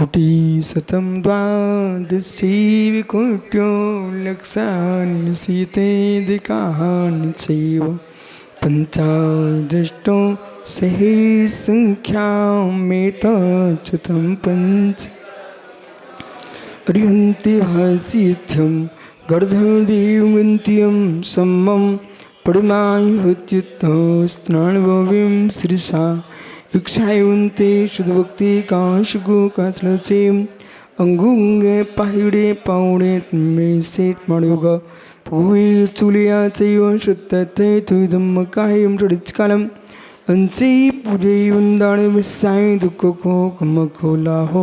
कोटिशतं द्वादशैवकोट्यो लक्षान् सीतेदिकान् चैव पञ्चादष्टो सहस्रसङ्ख्यामेतच्युतं पञ्च अर्हन्ति भासिथ्यं गर्धदेवन्त्यं सम्मं परमायुत्युत्तस्त्राणवं श्रीसा इक्षायुन्ते शुद्धभक्ति काशुगुकाश्लचे अंगुंगे पाहिडे पावडे में सेट मणुग पूवे चुलिया चैव शुद्धते तुदम कायम चढ़िचकालम अंचे पूजे वंदाने विसाय दुःखको कमकोलाहो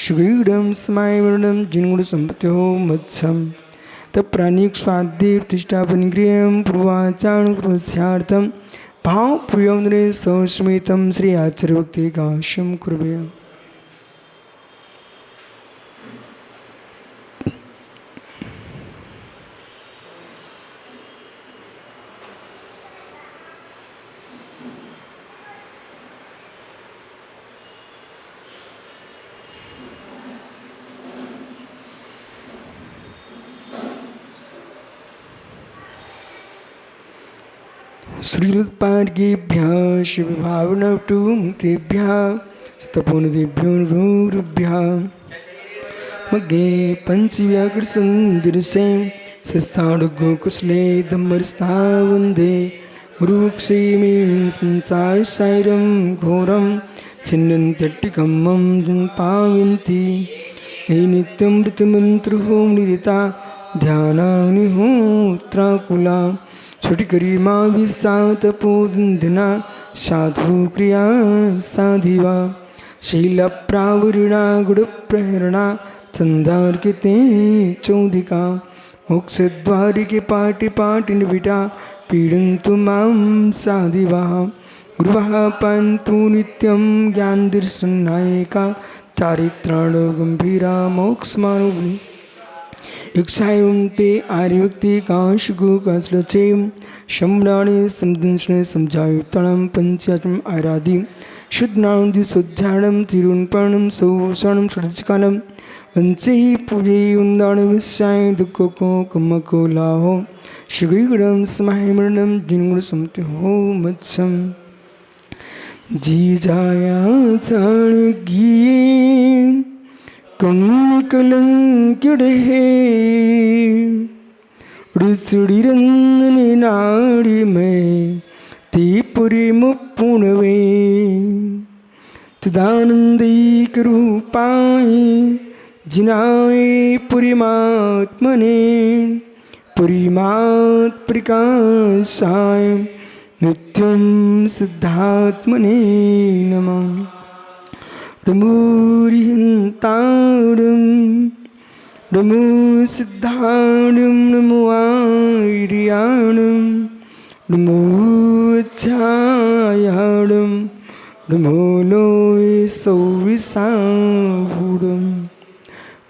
श्रीडम स्मायवर्णम जिनगुण संपत्ति हो मत्सम तप्राणिक स्वाद्य प्रतिष्ठापन गृहम पूर्वाचारण कृत्यार्थम भाव प्रियंद्रे सस्मितम श्री आचार्य भक्ति काश्यम कुर्वे। श्रीलपार्गेभ्यः शिवभावनटुमुक्तेभ्यः तपोनिधिभ्यो नूरुभ्यः मग्गे पंचव्याकृतसंदिरसे सस्ताडुगोकुशले धम्मरस्तावन्दे गुरुक्षेमे संसारसारं घोरं छिन्नन्त्यट्टिकम्मं पावन्ति नित्यं मृतमन्त्रो निरता ध्यानाग्निहोत्राकुला छुटकरी माँ विसातपोदिना साधु क्रिया साधिवा शील प्रावरणा गुड़ प्रेरणा चंदार्किते चौधिका मोक्ष द्वार के पाटि पाटि निबिटा पीड़न्तु मां साधिवा गुरुवाः पान्तु नित्यं ज्ञान दर्शनायिका चारित्राण गंभीरा मोक्षमानोगुणी इक्षायुन्ते आर्यव्यक्ति काशुगुकाश्लचे शम्राणे संदंशने समझायुक्तणं पंचाचम आराधि शुद्धनानुदि शुद्धाणं तिरुन्पर्णं सौषणं षड्चकालं वंचे पूजे उन्दाणविस्याय दुःखको कमकोलाहो श्रीगुणं स्मायमरणं जिनगुण संपत्ति हो मत्सम जी जाया चाणक्ये कलंकिड़े ऋषिरंगने नाड़ी में तीपुरी मुपुणवे चिदानंदी रूपाय जिनाय पुरीमात्मने पुरीमात् प्रकाशाय नित्यं सिद्धात्मने नमः। नमोरिहंताड़ं नमो सिद्धाड़ं नमो आर्याणं नमो छायाड़ं नमो लोय सौविसाहूड़ं।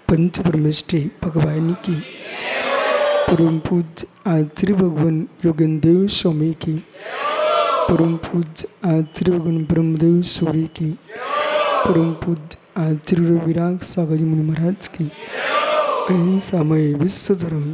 पंच परमेष्ठी भगवान की परम पूज्य आचार्य भगवान योगेंद्र स्वामी की परम पूज्य आचार्य भगवान ब्रह्मदेव सूर्य की परम पूज्य आचार्य विराग सागर मुनि महाराज की अहिंसामय विश्व धर्म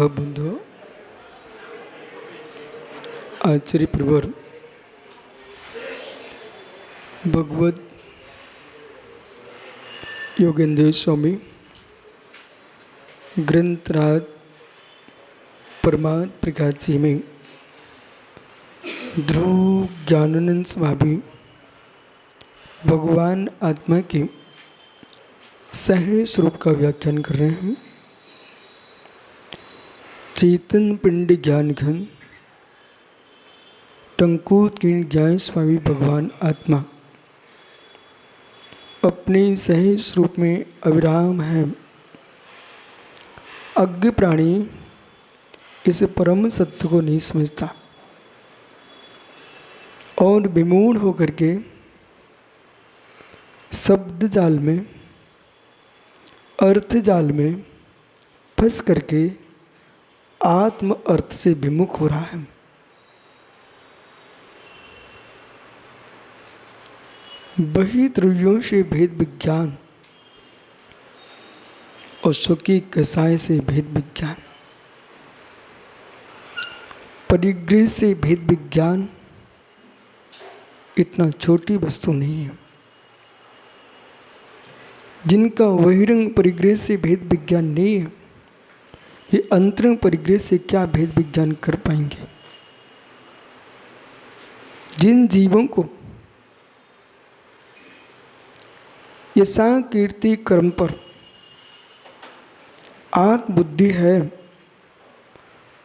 बंधु आचार्य प्रवर भगवत योगेंद्र स्वामी ग्रंथराज परमात्म प्रकाश जी में ध्रुव ज्ञानानंद स्वामी भगवान आत्मा के सह स्वरूप का व्याख्यान कर रहे हैं। चेतन पिंड ज्ञान घन टंकूत किण ज्ञान स्वामी भगवान आत्मा अपने सहज रूप में अविराम है। अज्ञ प्राणी इस परम सत्य को नहीं समझता और विमूढ़ होकर के शब्द जाल में, अर्थ जाल में फंस करके आत्म अर्थ से विमुख हो रहा है। बही द्रव्यों से भेद विज्ञान और सुखी कसाय से भेद विज्ञान, परिग्रह से भेद विज्ञान इतना छोटी वस्तु नहीं है। जिनका बहिरंग परिग्रह से भेद विज्ञान नहीं है, ये अंतरंग परिग्रह से क्या भेद विज्ञान कर पाएंगे। जिन जीवों को यशा कीर्ति कर्म पर आत्मबुद्धि है,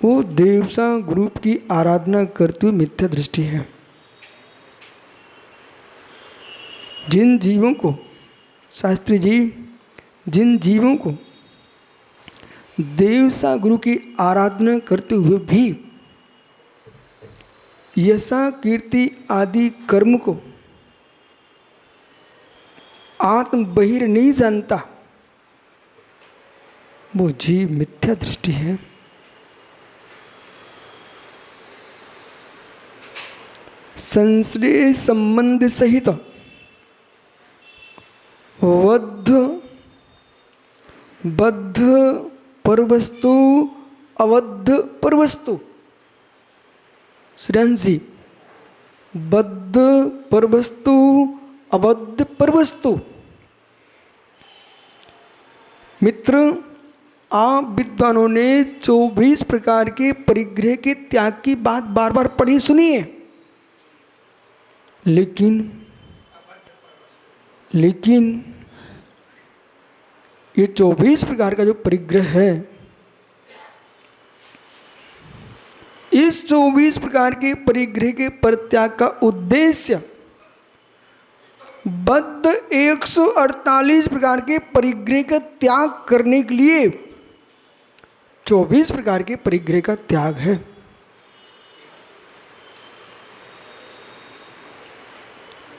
वो देवसा ग्रुप की आराधना करते हुए मिथ्या दृष्टि है। जिन जीवों को, शास्त्री जी, जिन जीवों को देवसा गुरु की आराधना करते हुए भी यशा कीर्ति आदि कर्म को आत्म बहिर नहीं जानता, वो जीव मिथ्या दृष्टि है। संश्रय संबंध सहित बद्ध परवस्तु अबद्ध परवस्तु, श्रेयांशी, बद्ध परवस्तु अबद्ध परवस्तु। मित्र, आप विद्वानों ने 24 प्रकार के परिग्रह के त्याग की बात बार बार पढ़ी सुनी है, लेकिन ये 24 प्रकार का जो परिग्रह है, इस 24 प्रकार के परिग्रह के परित्याग का उद्देश्य बद्ध 148 प्रकार के परिग्रह का त्याग करने के लिए 24 प्रकार के परिग्रह का त्याग है।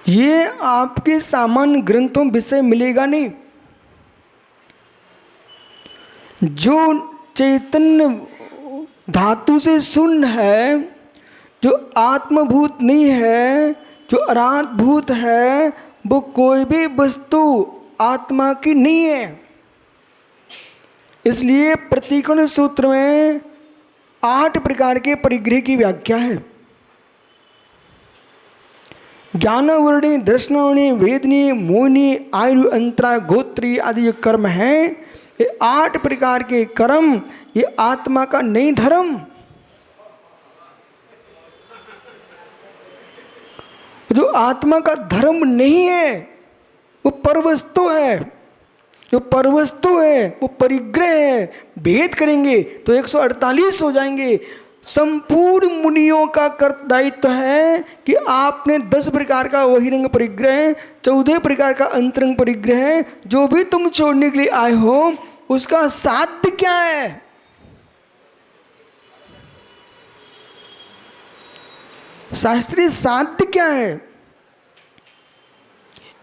ये आपके सामान्य ग्रंथों विषय मिलेगा नहीं। जो चैतन्य धातु से शून्य है, जो आत्मभूत नहीं है, जो अनात्मभूत है, वो कोई भी वस्तु आत्मा की नहीं है। इसलिए प्रतिकोण सूत्र में 8 प्रकार के परिग्रह की व्याख्या है। ज्ञानवर्णी, दर्शनवर्णी, वेदनी, मोहिनी, आयु, अंतरा, गोत्री आदि जो कर्म हैं, ये 8 प्रकार के कर्म ये आत्मा का नहीं धर्म। जो आत्मा का धर्म नहीं है वो परवस्तु है। जो परवस्तु है वो परिग्रह है। भेद करेंगे तो 148 हो जाएंगे। संपूर्ण मुनियों का दायित्व है कि आपने 10 प्रकार का बहिरंग परिग्रह, 14 प्रकार का अंतरंग परिग्रह, जो भी तुम छोड़ने के लिए आए हो उसका साध्य क्या है। शास्त्रीय साध्य क्या है।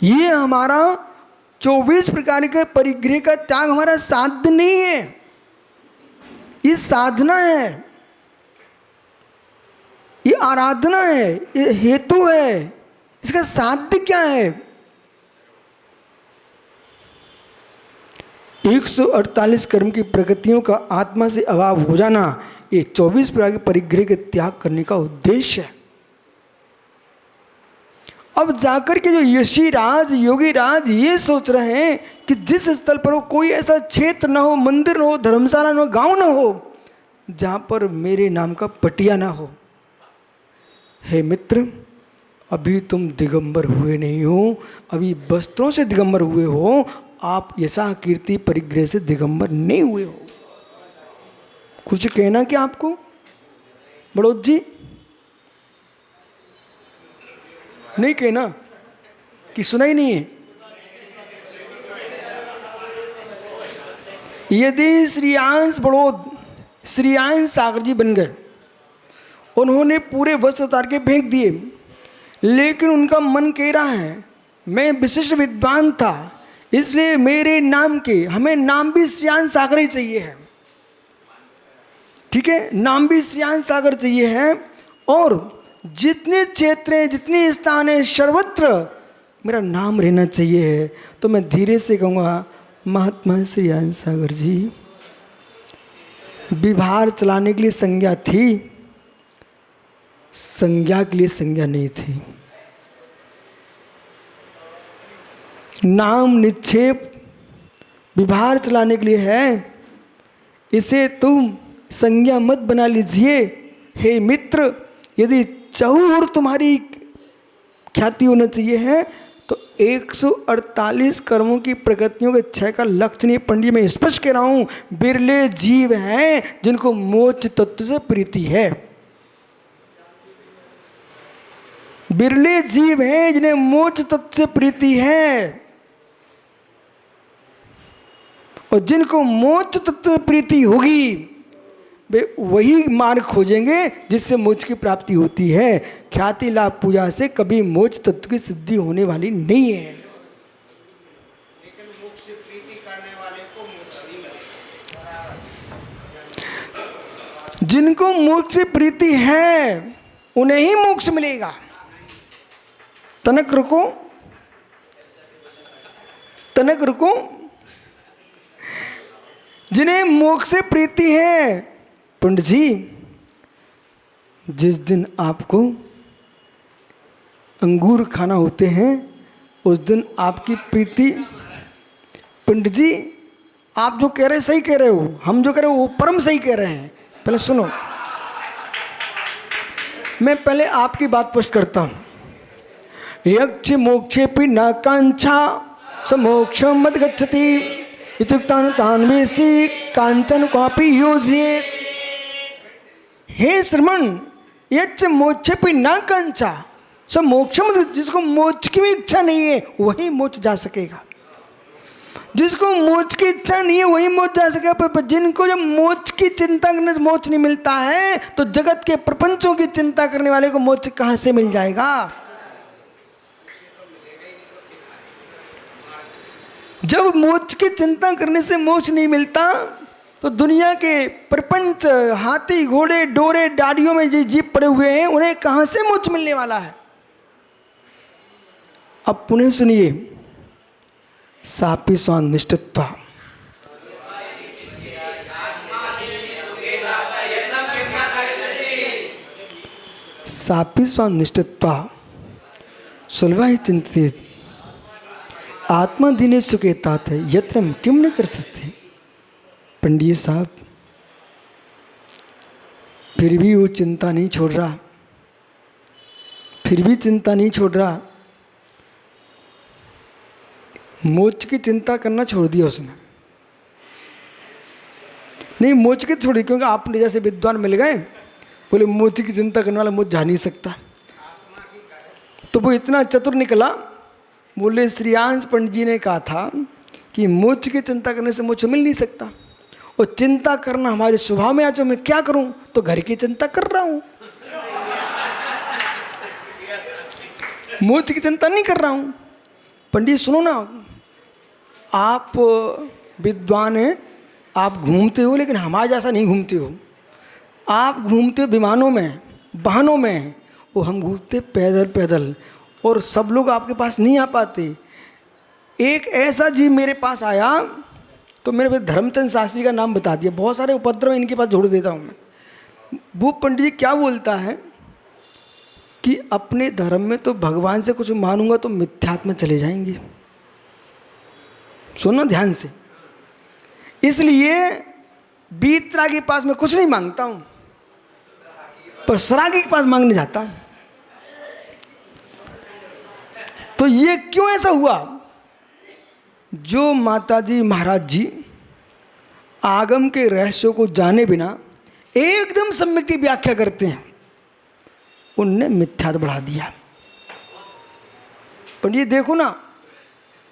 ये हमारा 24 प्रकार के परिग्रह का त्याग हमारा साध्य नहीं है, ये साधना है, ये आराधना है, ये हेतु है। इसका साध्य क्या है। 148 कर्म की प्रकृतियों का आत्मा से अभाव हो जाना, ये 24 प्रकार के परिग्रह के त्याग करने का उद्देश्य है। अब जाकर के जो यशी राज, योगी राज ये सोच रहे हैं कि जिस स्थल पर हो कोई ऐसा क्षेत्र ना हो, मंदिर ना हो, धर्मशाला ना हो, गांव ना हो, जहां पर मेरे नाम का पटिया ना हो। हे मित्र, अभी तुम दिगंबर हुए नहीं हो, अभी वस्त्रों से दिगंबर हुए हो। आप यशा कीर्ति परिग्रह से दिगंबर नहीं हुए हो। कुछ कहना क्या आपको बड़ोद जी? नहीं कहना कि सुना ही नहीं है? यदि श्रीयांश बड़ोद श्रीयांश सागर जी बन गए, उन्होंने पूरे वस्त्र उतार के फेंक दिए, लेकिन उनका मन कह रहा है मैं विशिष्ट विद्वान था, इसलिए मेरे नाम के हमें नाम भी श्रीयांश सागर ही चाहिए है। ठीक है, नाम भी श्रीयांश सागर चाहिए है। और जितने क्षेत्र हैं, जितने स्थान हैं, सर्वत्र मेरा नाम रहना चाहिए है। तो मैं धीरे से कहूँगा, महात्मा श्रीयांश सागर जी, विभार चलाने के लिए संज्ञा थी, संज्ञा के लिए संज्ञा नहीं थी। नाम निक्षेप विभार चलाने के लिए है, इसे तुम संज्ञा मत बना लीजिए। हे मित्र, यदि चहुर तुम्हारी ख्याति होना चाहिए है तो 148 कर्मों की प्रगतियों के क्षय का लक्ष्य नहीं। पंडित मैं स्पष्ट कह रहा हूं, बिरले जीव हैं जिनको मोक्ष तत्व से प्रीति है। बिरले जीव हैं जिन्हें मोक्ष तत्व से प्रीति है, और जिनको मोक्ष तत्व से प्रीति होगी वे वही मार्ग खोजेंगे जिससे मोक्ष की प्राप्ति होती है। ख्याति लाभ पूजा से कभी मोक्ष तत्व की सिद्धि होने वाली नहीं है। लेकिन मोक्ष से प्रीति करने वाले को मोक्ष नहीं मिलेगा। जिनको मोक्ष से प्रीति है उन्हें ही मोक्ष मिलेगा। तनक रुको, तनक रुको। जिन्हें मोक्ष से प्रीति है, पंडित जी, जिस दिन आपको अंगूर खाना होते हैं उस दिन आपकी प्रीति, पंडित जी आप जो कह रहे हैं सही कह रहे हो, हम जो कह रहे हो वो परम सही कह रहे हैं। पहले सुनो, मैं पहले आपकी बात पुष्ट करता हूं। यक्ष मोक्षे पि न कांक्षा स मोक्ष मद गच्छति इत्युक्तान तान्वेसी कांचन क्वापि योजयेत्। हे श्रमण, यक्ष मोक्ष पे न कांक्षा स मोक्ष, जिसको मोक्ष की भी इच्छा नहीं है वही मोक्ष जा सकेगा। जिसको मोक्ष की इच्छा नहीं है वही मोक्ष जा सकेगा। पर जिनको जब मोक्ष की चिंता करने से मोक्ष नहीं मिलता है तो जगत के प्रपंचों की चिंता करने वाले को मोक्ष कहां से मिल जाएगा? जब मोक्ष की चिंता करने से मोक्ष नहीं मिलता तो दुनिया के प्रपंच, हाथी घोड़े डोरे डाड़ियों में जो जीव पड़े हुए हैं उन्हें कहां से मोक्ष मिलने वाला है? अब पुनः सुनिए, सापि स्वानिष्ठत्वा, सापि स्वानिष्ठत्वा सुलभा ही चिंतित आत्मा दिने सुकेतात है यत्र हम क्यों नहीं कर सकते। पंडित साहब फिर भी वो चिंता नहीं छोड़ रहा, फिर भी चिंता नहीं छोड़ रहा। मोक्ष की चिंता करना छोड़ दिया उसने। नहीं, मोक्ष की छोड़ी, क्योंकि आपने जैसे विद्वान मिल गए, बोले मोक्ष की चिंता करने वाला मोक्ष जा नहीं सकता। तो वो इतना चतुर निकला, बोले श्रीयांश पंडित जी ने कहा था कि मोक्ष की चिंता करने से मोक्ष मिल नहीं सकता, और चिंता करना हमारे स्वभाव में आ, जो मैं क्या करूं, तो घर की चिंता कर रहा हूं, मोक्ष की चिंता नहीं कर रहा हूं। पंडित सुनो ना, आप विद्वान हैं, आप घूमते हो, लेकिन हमारे जैसा नहीं घूमते हो। आप घूमते हो विमानों में, वाहनों में, वो हम घूमते पैदल पैदल, और सब लोग आपके पास नहीं आ पाते। एक ऐसा जीव मेरे पास आया तो मेरे पे धर्मचंद शास्त्री का नाम बता दिया। बहुत सारे उपद्रव इनके पास जोड़ देता हूँ मैं। वो पंडित जी क्या बोलता है कि अपने धर्म में तो भगवान से कुछ मानूंगा तो मिथ्यात्व में चले जाएंगे। सुनो ध्यान से, इसलिए बीतरा के पास मैं कुछ नहीं मांगता हूं, पर सरागी के पास मांगने जाता हूं। तो ये क्यों ऐसा हुआ? जो माताजी महाराज जी आगम के रहस्यों को जाने बिना एकदम सम्यक की व्याख्या करते हैं, उनने मिथ्यात बढ़ा दिया। पंडित जी देखो ना,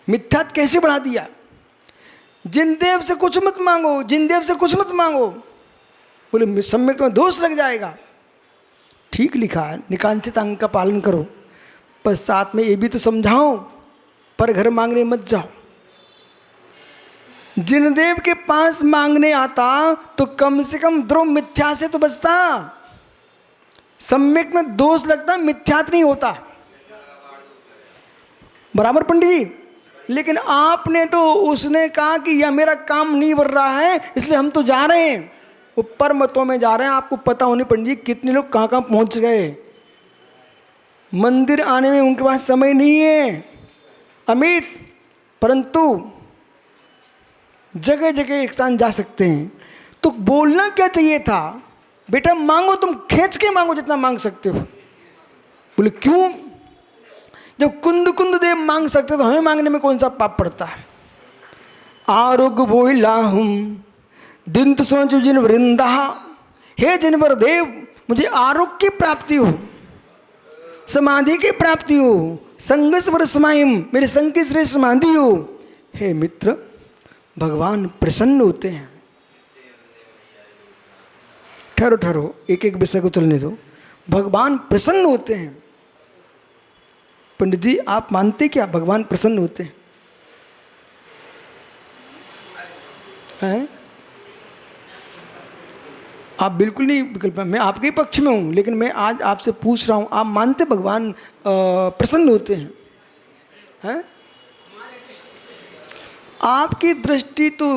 मिथ्यात कैसे बढ़ा दिया। जिन देव से कुछ मत मांगो, जिन देव से कुछ मत मांगो, बोले सम्यक में दोष लग जाएगा। ठीक लिखा है, निकांचित अंग का पालन करो, पर साथ में ये भी तो समझाओ, पर घर मांगने मत जाओ। जिन देव के पास मांगने आता तो कम से कम द्रोह मिथ्या से तो बचता। सम्यक में दोष लगता, मिथ्यात नहीं होता। बराबर पंडित जी। लेकिन आपने तो, उसने कहा कि यह मेरा काम नहीं बढ़ रहा है, इसलिए हम तो जा रहे हैं, ऊपर मतों में जा रहे हैं। आपको पता होनी पंडित जी कितने लोग कहाँ कहाँ पहुँच गए। मंदिर आने में उनके पास समय नहीं है अमित, परंतु जगह जगह एक स्थान जा सकते हैं। तो बोलना क्या चाहिए था, बेटा मांगो, तुम खींच के मांगो जितना मांग सकते हो। बोले क्यों, जब कुंद कुंद देव मांग सकते तो हमें मांगने में कौन सा पाप पड़ता है। आरोग्य बोला हूँ दिन समझो जिन वृंदा, हे जिनवर देव मुझे आरोग्य की प्राप्ति हो, समाधि की प्राप्ति हो, संगस वर समायम मेरे संग की श्रेष्ठ समाधि हो। हे मित्र, भगवान प्रसन्न होते हैं। ठहरो ठहरो, एक एक विषय को चलने दो। भगवान प्रसन्न होते हैं। पंडित जी आप मानते क्या भगवान प्रसन्न होते हैं? हैं? आप बिल्कुल नहीं विकल्प, मैं आपके पक्ष में हूँ, लेकिन मैं आज आपसे पूछ रहा हूँ, आप मानते भगवान प्रसन्न होते हैं? हैं? आपकी दृष्टि तो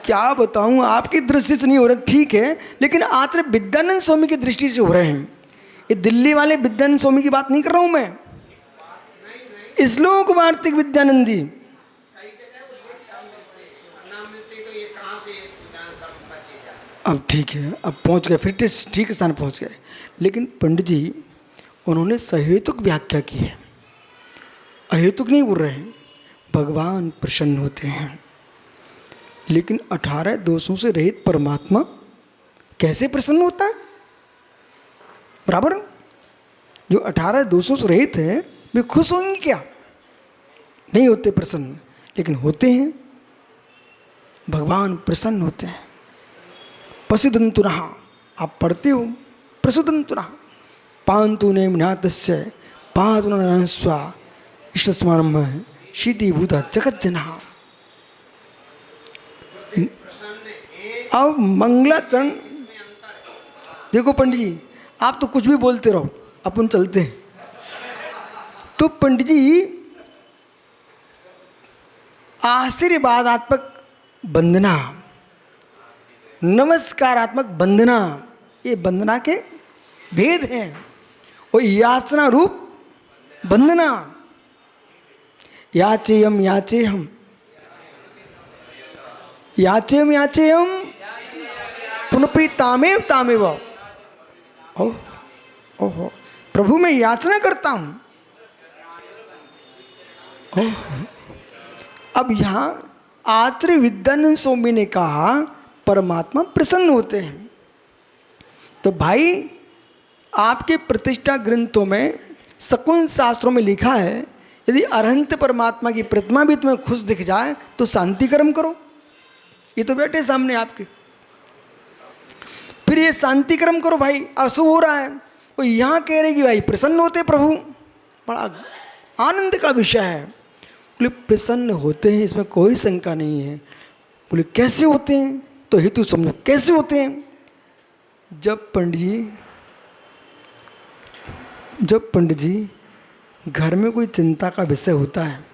क्या बताऊँ, आपकी दृष्टि से नहीं हो रहा, ठीक है, लेकिन आचार्य विद्यानंद स्वामी की दृष्टि से हो रहे हैं। ये दिल्ली वाले विद्यानंद स्वामी की बात नहीं कर रहा हूँ मैं, श्लोक वार्तिक विद्यानंदी। अब ठीक है, अब पहुँच गए, फिर ठीक स्थान पहुँच गए। लेकिन पंडित जी उन्होंने सहेतुक व्याख्या की है, अहेतुक नहीं बोल रहे हैं। भगवान प्रसन्न होते हैं, लेकिन 18 दोषों से रहित परमात्मा कैसे प्रसन्न होता है? बराबर, जो 18 दोषों से रहित है वे खुश होंगे क्या? नहीं होते प्रसन्न, लेकिन होते हैं। भगवान प्रसन्न होते हैं। पशुदंतुरः, आप पढ़ते हो, प्रसुदंतुरः पांतु नेमनातस्य पातु नरस्वा ईश्वरस्मरणम शीतिभूत जगज्जनः। अब मंगलाचरण देखो पंडित जी, आप तो कुछ भी बोलते रहो, अपन चलते हैं। तो पंडित जी आशीर्वादात्मक वंदना, नमस्कारात्मक वंदना, ये वंदना के भेद हैं। और याचना रूप वंदना, याचेयम याचेहम, याचेयम याचेयम पुनपि तामेव तामेव। ओह ओहो, प्रभु मैं याचना करता हूँ। ओह, अब यहाँ आचार्य विद्यानंद स्वामी ने कहा परमात्मा प्रसन्न होते हैं। तो भाई आपके प्रतिष्ठा ग्रंथों में, शकुन शास्त्रों में लिखा है, यदि अरहंत परमात्मा की प्रतिमा भी तुम्हें खुश दिख जाए तो शांति कर्म करो। ये तो बैठे सामने आपके, फिर ये शांति कर्म करो भाई, अशुभ हो रहा है। वो यहाँ कह रहे कि भाई प्रसन्न होते प्रभु, बड़ा आनंद का विषय है। बोले प्रसन्न होते हैं, इसमें कोई शंका नहीं है। बोले कैसे होते हैं, तो हेतु समझो कैसे होते हैं। जब पंडित जी घर में कोई चिंता का विषय होता है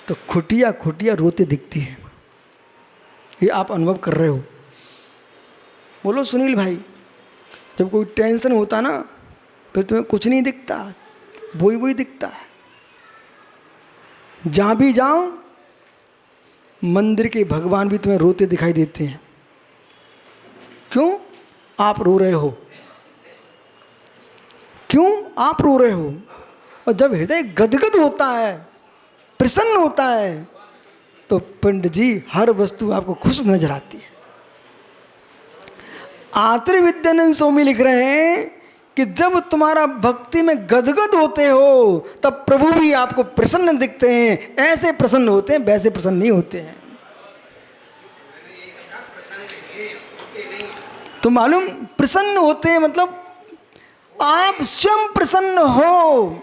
तो खुटिया खुटिया रोते दिखती है। ये आप अनुभव कर रहे हो। बोलो सुनील भाई, जब कोई टेंशन होता ना, फिर तुम्हें कुछ नहीं दिखता, वही दिखता है। जहाँ भी जाओ मंदिर के भगवान भी तुम्हें रोते दिखाई देते हैं। क्यों? आप रो रहे हो। क्यों आप रो रहे हो? और जब हृदय गदगद होता है, प्रसन्न होता है, तो पंडित जी हर वस्तु आपको खुश नजर आती है। आचार्य विद्यानंद स्वामी लिख रहे हैं कि जब तुम्हारा भक्ति में गदगद होते हो तब प्रभु भी आपको प्रसन्न दिखते हैं। ऐसे प्रसन्न होते हैं, वैसे प्रसन्न नहीं होते हैं। तो मालूम, प्रसन्न होते हैं मतलब आप स्वयं प्रसन्न हो।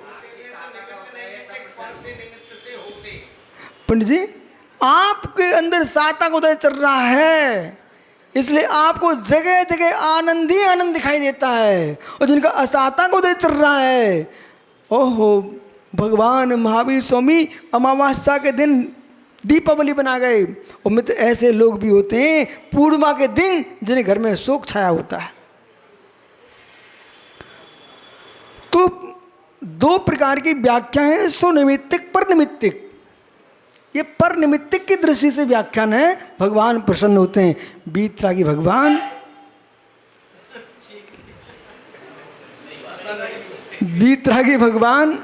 पंडित जी, आपके अंदर साता का उदय चल रहा है, इसलिए आपको जगह जगह आनंद ही आनंद दिखाई देता है। और जिनका असाता का उदय चल रहा है, ओहो, भगवान महावीर स्वामी अमावस्या के दिन दीपावली बना गए। और मित्र, ऐसे लोग भी होते हैं पूर्णिमा के दिन जिन्हें घर में शोक छाया होता है। तो दो प्रकार की व्याख्या है, स्वनिमित्तिक, परनिमित्तिक। ये परनिमित्तिक की दृष्टि से व्याख्यान है। भगवान प्रसन्न होते हैं, बीतरागी भगवान, बीतरागी भगवान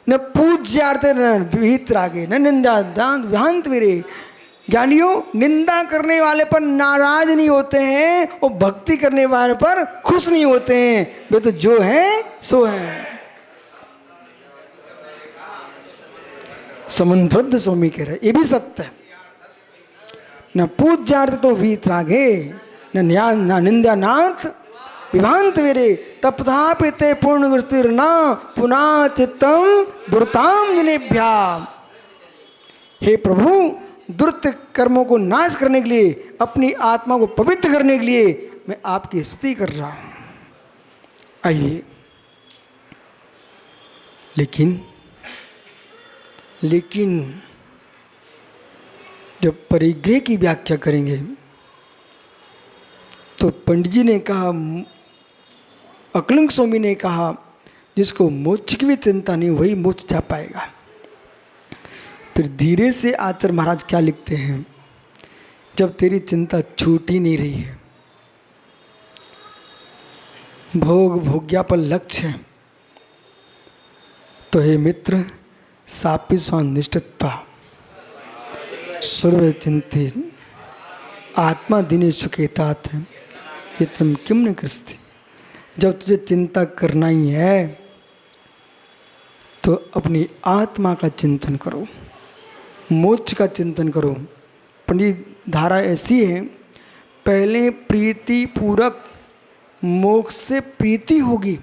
न पूज्यार्थे न बीतरागे न निंदा दान विहांत वीरे। ज्ञानियों, निंदा करने वाले पर नाराज नहीं होते हैं और भक्ति करने वाले पर खुश नहीं होते हैं। वे तो जो है सो है। समन्वद्ध स्वामी कह रहे, ये भी सत्य है। न पूज्यार्थ तो वीतरागे न निंदा नाथ विभांत वीरे तपथापि ते पूर्णगतिर्न पुनः चित्तम दुर्ताम जनेभ्या। हे प्रभु, दुर्त कर्मों को नाश करने के लिए, अपनी आत्मा को पवित्र करने के लिए मैं आपकी स्तुति कर रहा हूं। आइए, लेकिन जब परिग्रह की व्याख्या करेंगे तो पंडित जी ने कहा, अकलंक स्वामी ने कहा, जिसको मोक्ष की भी चिंता नहीं वही मोक्ष जा पाएगा। फिर धीरे से आचार्य महाराज क्या लिखते हैं, जब तेरी चिंता छूट ही नहीं रही है, भोग भोग्या पर लक्ष्य है, तो हे मित्र, सापि स्वानिष्ठत्वा सर्व चिंतित आत्मा दिने सुखेतात यत्रम किम न कृस्ति। जब तुझे चिंता करना ही है तो अपनी आत्मा का चिंतन करो, मोक्ष का चिंतन करो। पंडित धारा ऐसी है, पहले प्रीति पूरक मोक्ष से प्रीति होगी,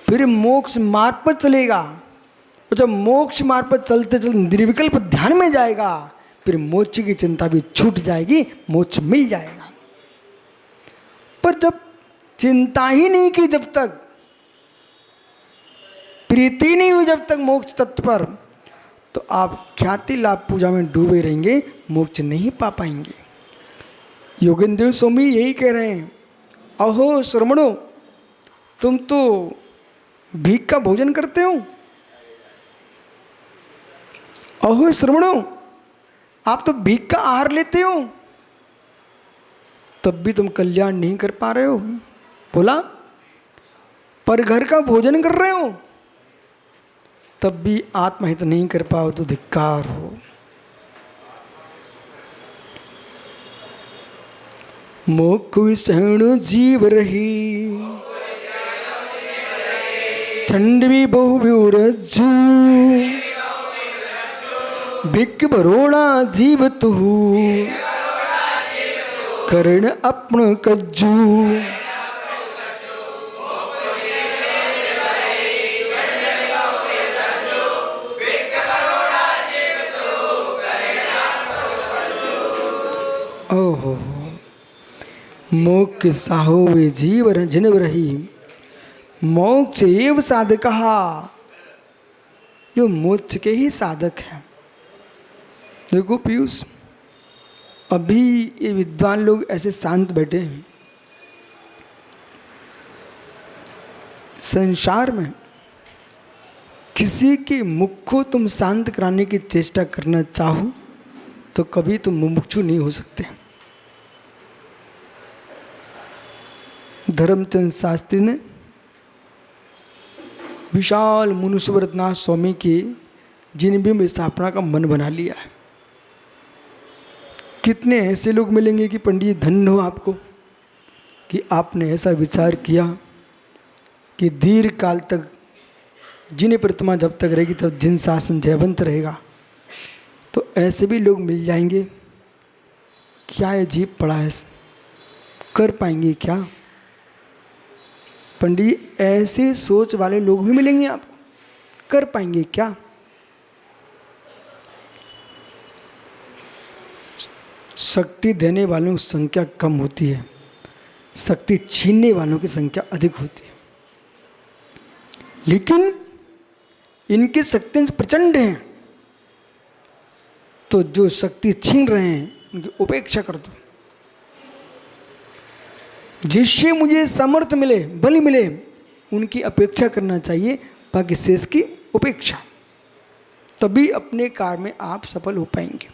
फिर मोक्ष मार्ग पर चलेगा। और जब मोक्ष मार्ग पर चलते चलते निर्विकल्प ध्यान में जाएगा, फिर मोक्ष की चिंता भी छूट जाएगी, मोक्ष मिल जाएगा। पर जब चिंता ही नहीं की, जब तक प्रीति नहीं हुई, जब तक मोक्ष तत्व पर, तो आप ख्याति लाभ पूजा में डूबे रहेंगे, मोक्ष नहीं पा पाएंगे। योगेंद्र स्वामी यही कह रहे हैं, अहो श्रमणों, तुम तो भीख का भोजन करते हो। अहो श्रमणों, आप तो भीख का आहार लेते हो, तब भी तुम कल्याण नहीं कर पा रहे हो। बोला, पर घर का भोजन कर रहे हो, तब भी आत्महित नहीं कर पाओ तो धिक्कार हो। मोक्ष विषण जीव रही, चंड भी बहु विरज्जू, भिक्ख बरोड़ा जीव तू, कर्ण अपन कज्जू। ओहो, मोक्ष साहो वे जीव जिनव रही, मोक्ष एव साधक, जो मोक्ष के ही साधक हैं। देखो पीयूष, अभी ये विद्वान लोग ऐसे शांत बैठे हैं, संसार में किसी के मुख को तुम शांत कराने की चेष्टा करना चाहो तो कभी तुम मुमुक्षु नहीं हो सकते। धर्मचंद शास्त्री ने विशाल मुनीश्वरनाथ स्वामी की जिनबिंब स्थापना का मन बना लिया है। कितने ऐसे लोग मिलेंगे कि पंडित धन्य हो आपको, कि आपने ऐसा विचार किया कि दीर्घ काल तक जिन प्रतिमा जब तक रहेगी तब जिन शासन जयवंत रहेगा, तो ऐसे भी लोग मिल जाएंगे। क्या ये जीव पड़ा है, कर पाएंगे क्या? पंडित जी, ऐसे सोच वाले लोग भी मिलेंगे आपको, कर पाएंगे क्या? शक्ति देने वालों की संख्या कम होती है, शक्ति छीनने वालों की संख्या अधिक होती है। लेकिन इनकी शक्ति प्रचंड है, तो जो शक्ति छीन रहे हैं उनकी उपेक्षा कर दो। जिससे मुझे सामर्थ्य मिले, बल मिले, उनकी अपेक्षा करना चाहिए, बाकी शेष की उपेक्षा। तभी अपने कार्य में आप सफल हो पाएंगे।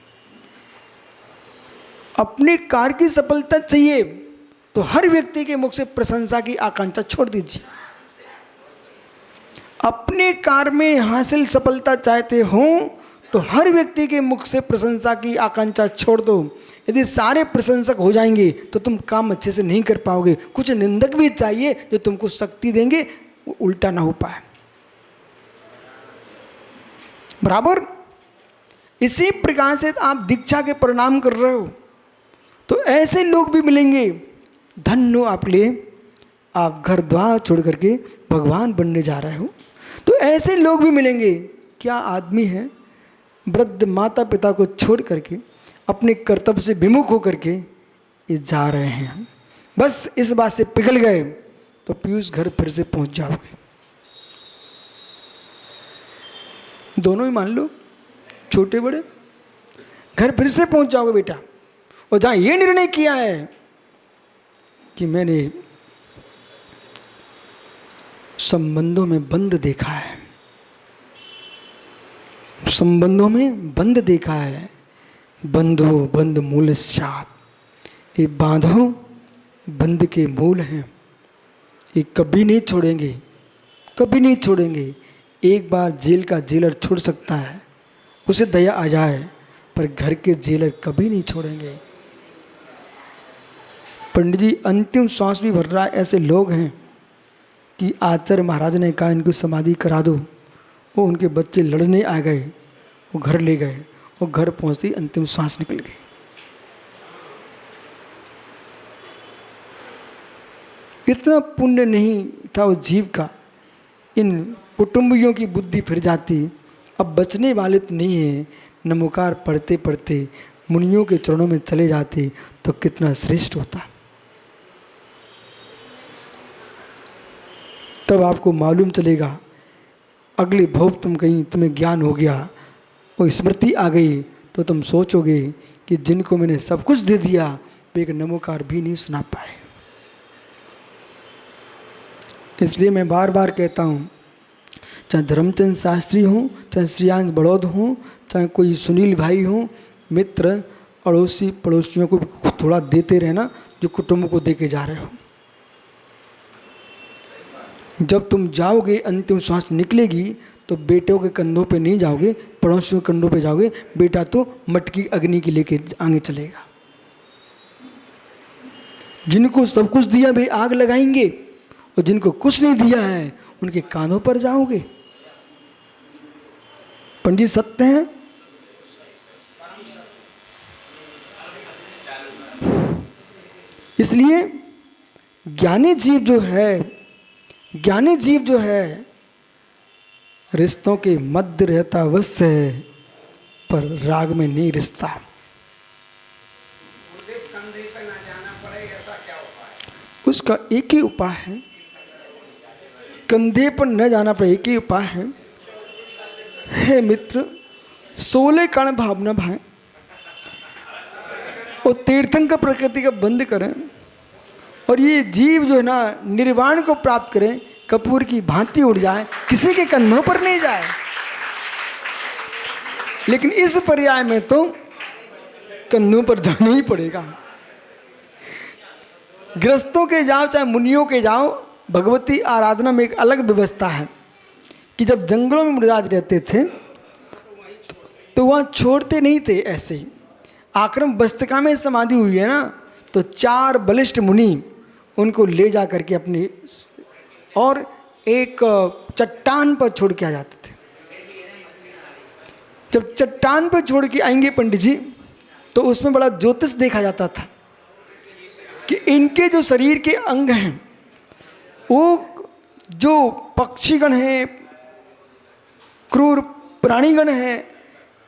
अपने कार्य की सफलता चाहिए तो हर व्यक्ति के मुख से प्रशंसा की आकांक्षा छोड़ दीजिए। अपने कार्य में हासिल सफलता चाहते हो तो हर व्यक्ति के मुख से प्रशंसा की आकांक्षा छोड़ दो। यदि सारे प्रशंसक हो जाएंगे तो तुम काम अच्छे से नहीं कर पाओगे। कुछ निंदक भी चाहिए जो तुमको शक्ति देंगे, वो उल्टा ना हो पाए। बराबर इसी प्रकार से आप दीक्षा के परिणाम कर रहे हो, तो ऐसे लोग भी मिलेंगे। धन्य हो आप लिए, आप घर द्वार छोड़ करके भगवान बनने जा रहे हो, तो ऐसे लोग भी मिलेंगे। क्या आदमी है, वृद्ध माता पिता को छोड़ करके अपने कर्तव्य से विमुख होकर के ये जा रहे हैं। बस इस बात से पिघल गए तो पीयूष घर फिर से पहुंच जाओगे। दोनों ही मान लो, छोटे बड़े, घर फिर से पहुंच जाओगे बेटा। और जहां ये निर्णय किया है कि मैंने संबंधों में बंद देखा है, संबंधों में बंद देखा है, बंधो बंध मूल साथ, ये बांधो बंद के मूल हैं। ये कभी नहीं छोड़ेंगे, कभी नहीं छोड़ेंगे। एक बार जेल का जेलर छोड़ सकता है, उसे दया आ जाए, पर घर के जेलर कभी नहीं छोड़ेंगे। पंडित जी अंतिम श्वास भी भर रहा है, ऐसे लोग हैं कि आचार्य महाराज ने कहा इनको समाधि करा दो। वो उनके बच्चे लड़ने आ गए, वो घर ले गए, वो घर पहुंचती अंतिम श्वास निकल गई। इतना पुण्य नहीं था उस जीव का, इन कुटुंबियों की बुद्धि फिर जाती। अब बचने वाले तो नहीं है, नमोकार पढ़ते पढ़ते मुनियों के चरणों में चले जाते तो कितना श्रेष्ठ होता। तब आपको मालूम चलेगा, अगले भव तुम कहीं तुम्हें ज्ञान हो गया और स्मृति आ गई तो तुम सोचोगे कि जिनको मैंने सब कुछ दे दिया वे एक नमोकार भी नहीं सुना पाए। इसलिए मैं बार बार कहता हूँ, चाहे धर्मचंद शास्त्री हों, चाहे श्रीयांश बड़ौद हों, चाहे कोई सुनील भाई हों, मित्र अड़ोसी पड़ोसियों को भी थोड़ा देते रहना जो कुटुंब को दे के जा रहे हो। जब तुम जाओगे, अंतिम श्वास निकलेगी तो बेटों के कंधों पे नहीं जाओगे, पड़ोसियों के कंधों पे जाओगे। बेटा तो मटकी अग्नि की लेके आगे चलेगा। जिनको सब कुछ दिया वे आग लगाएंगे, और जिनको कुछ नहीं दिया है उनके कानों पर जाओगे। पंडित सत्य हैं। इसलिए ज्ञानी जीव जो है, ज्ञानी जीव जो है रिश्तों के मध्य रहता अवश्य है, पर राग में नहीं रिश्ता। कंधे पे ना जाना पड़े, ऐसा क्या उपाय? उसका एक ही उपाय है, कंधे पर न जाना पड़े, एक ही उपाय है। हे मित्र, 16 कण भावना भाएं और तीर्थंकर प्रकृति का बंद करें, और ये जीव जो है ना निर्वाण को प्राप्त करें, कपूर की भांति उड़ जाए, किसी के कंधों पर नहीं जाए। लेकिन इस पर्याय में तो कंधों पर जाना ही पड़ेगा। गृहस्थों के जाओ चाहे मुनियों के जाओ, भगवती आराधना में एक अलग व्यवस्था है कि जब जंगलों में मुनिराज रहते थे तो वहाँ छोड़ते नहीं थे ऐसे ही। आक्रम बस्तिका में समाधि हुई है ना, तो 4 बलिष्ठ मुनि उनको ले जा करके अपनी और एक चट्टान पर छोड़ के आ जाते थे। जब चट्टान पर छोड़ के आएंगे पंडित जी, तो उसमें बड़ा ज्योतिष देखा जाता था कि इनके जो शरीर के अंग हैं, वो जो पक्षीगण हैं, क्रूर प्राणीगण हैं,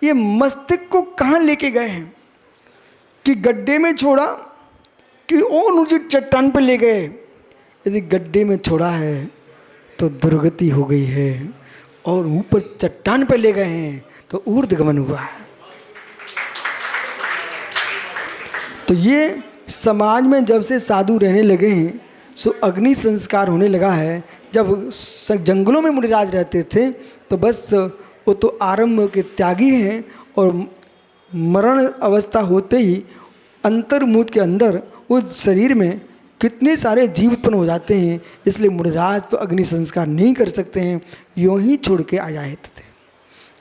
ये मस्तिष्क को कहाँ लेके गए हैं, कि गड्ढे में छोड़ा कि और मुझे चट्टान पर ले गए। यदि गड्ढे में छोड़ा है तो दुर्गति हो गई है, और ऊपर चट्टान पर ले गए हैं तो ऊर्ध्वगमन हुआ है। तो ये समाज में जब से साधु रहने लगे हैं, सो अग्नि संस्कार होने लगा है। जब जंगलों में मुनिराज रहते थे तो बस वो तो आरंभ के त्यागी हैं, और मरण अवस्था होते ही अंतर्मुख के अंदर उस शरीर में कितने सारे जीव उत्पन्न हो जाते हैं। इसलिए मुनिराज तो अग्नि संस्कार नहीं कर सकते हैं, यूँ ही छोड़ के आ जाते थे।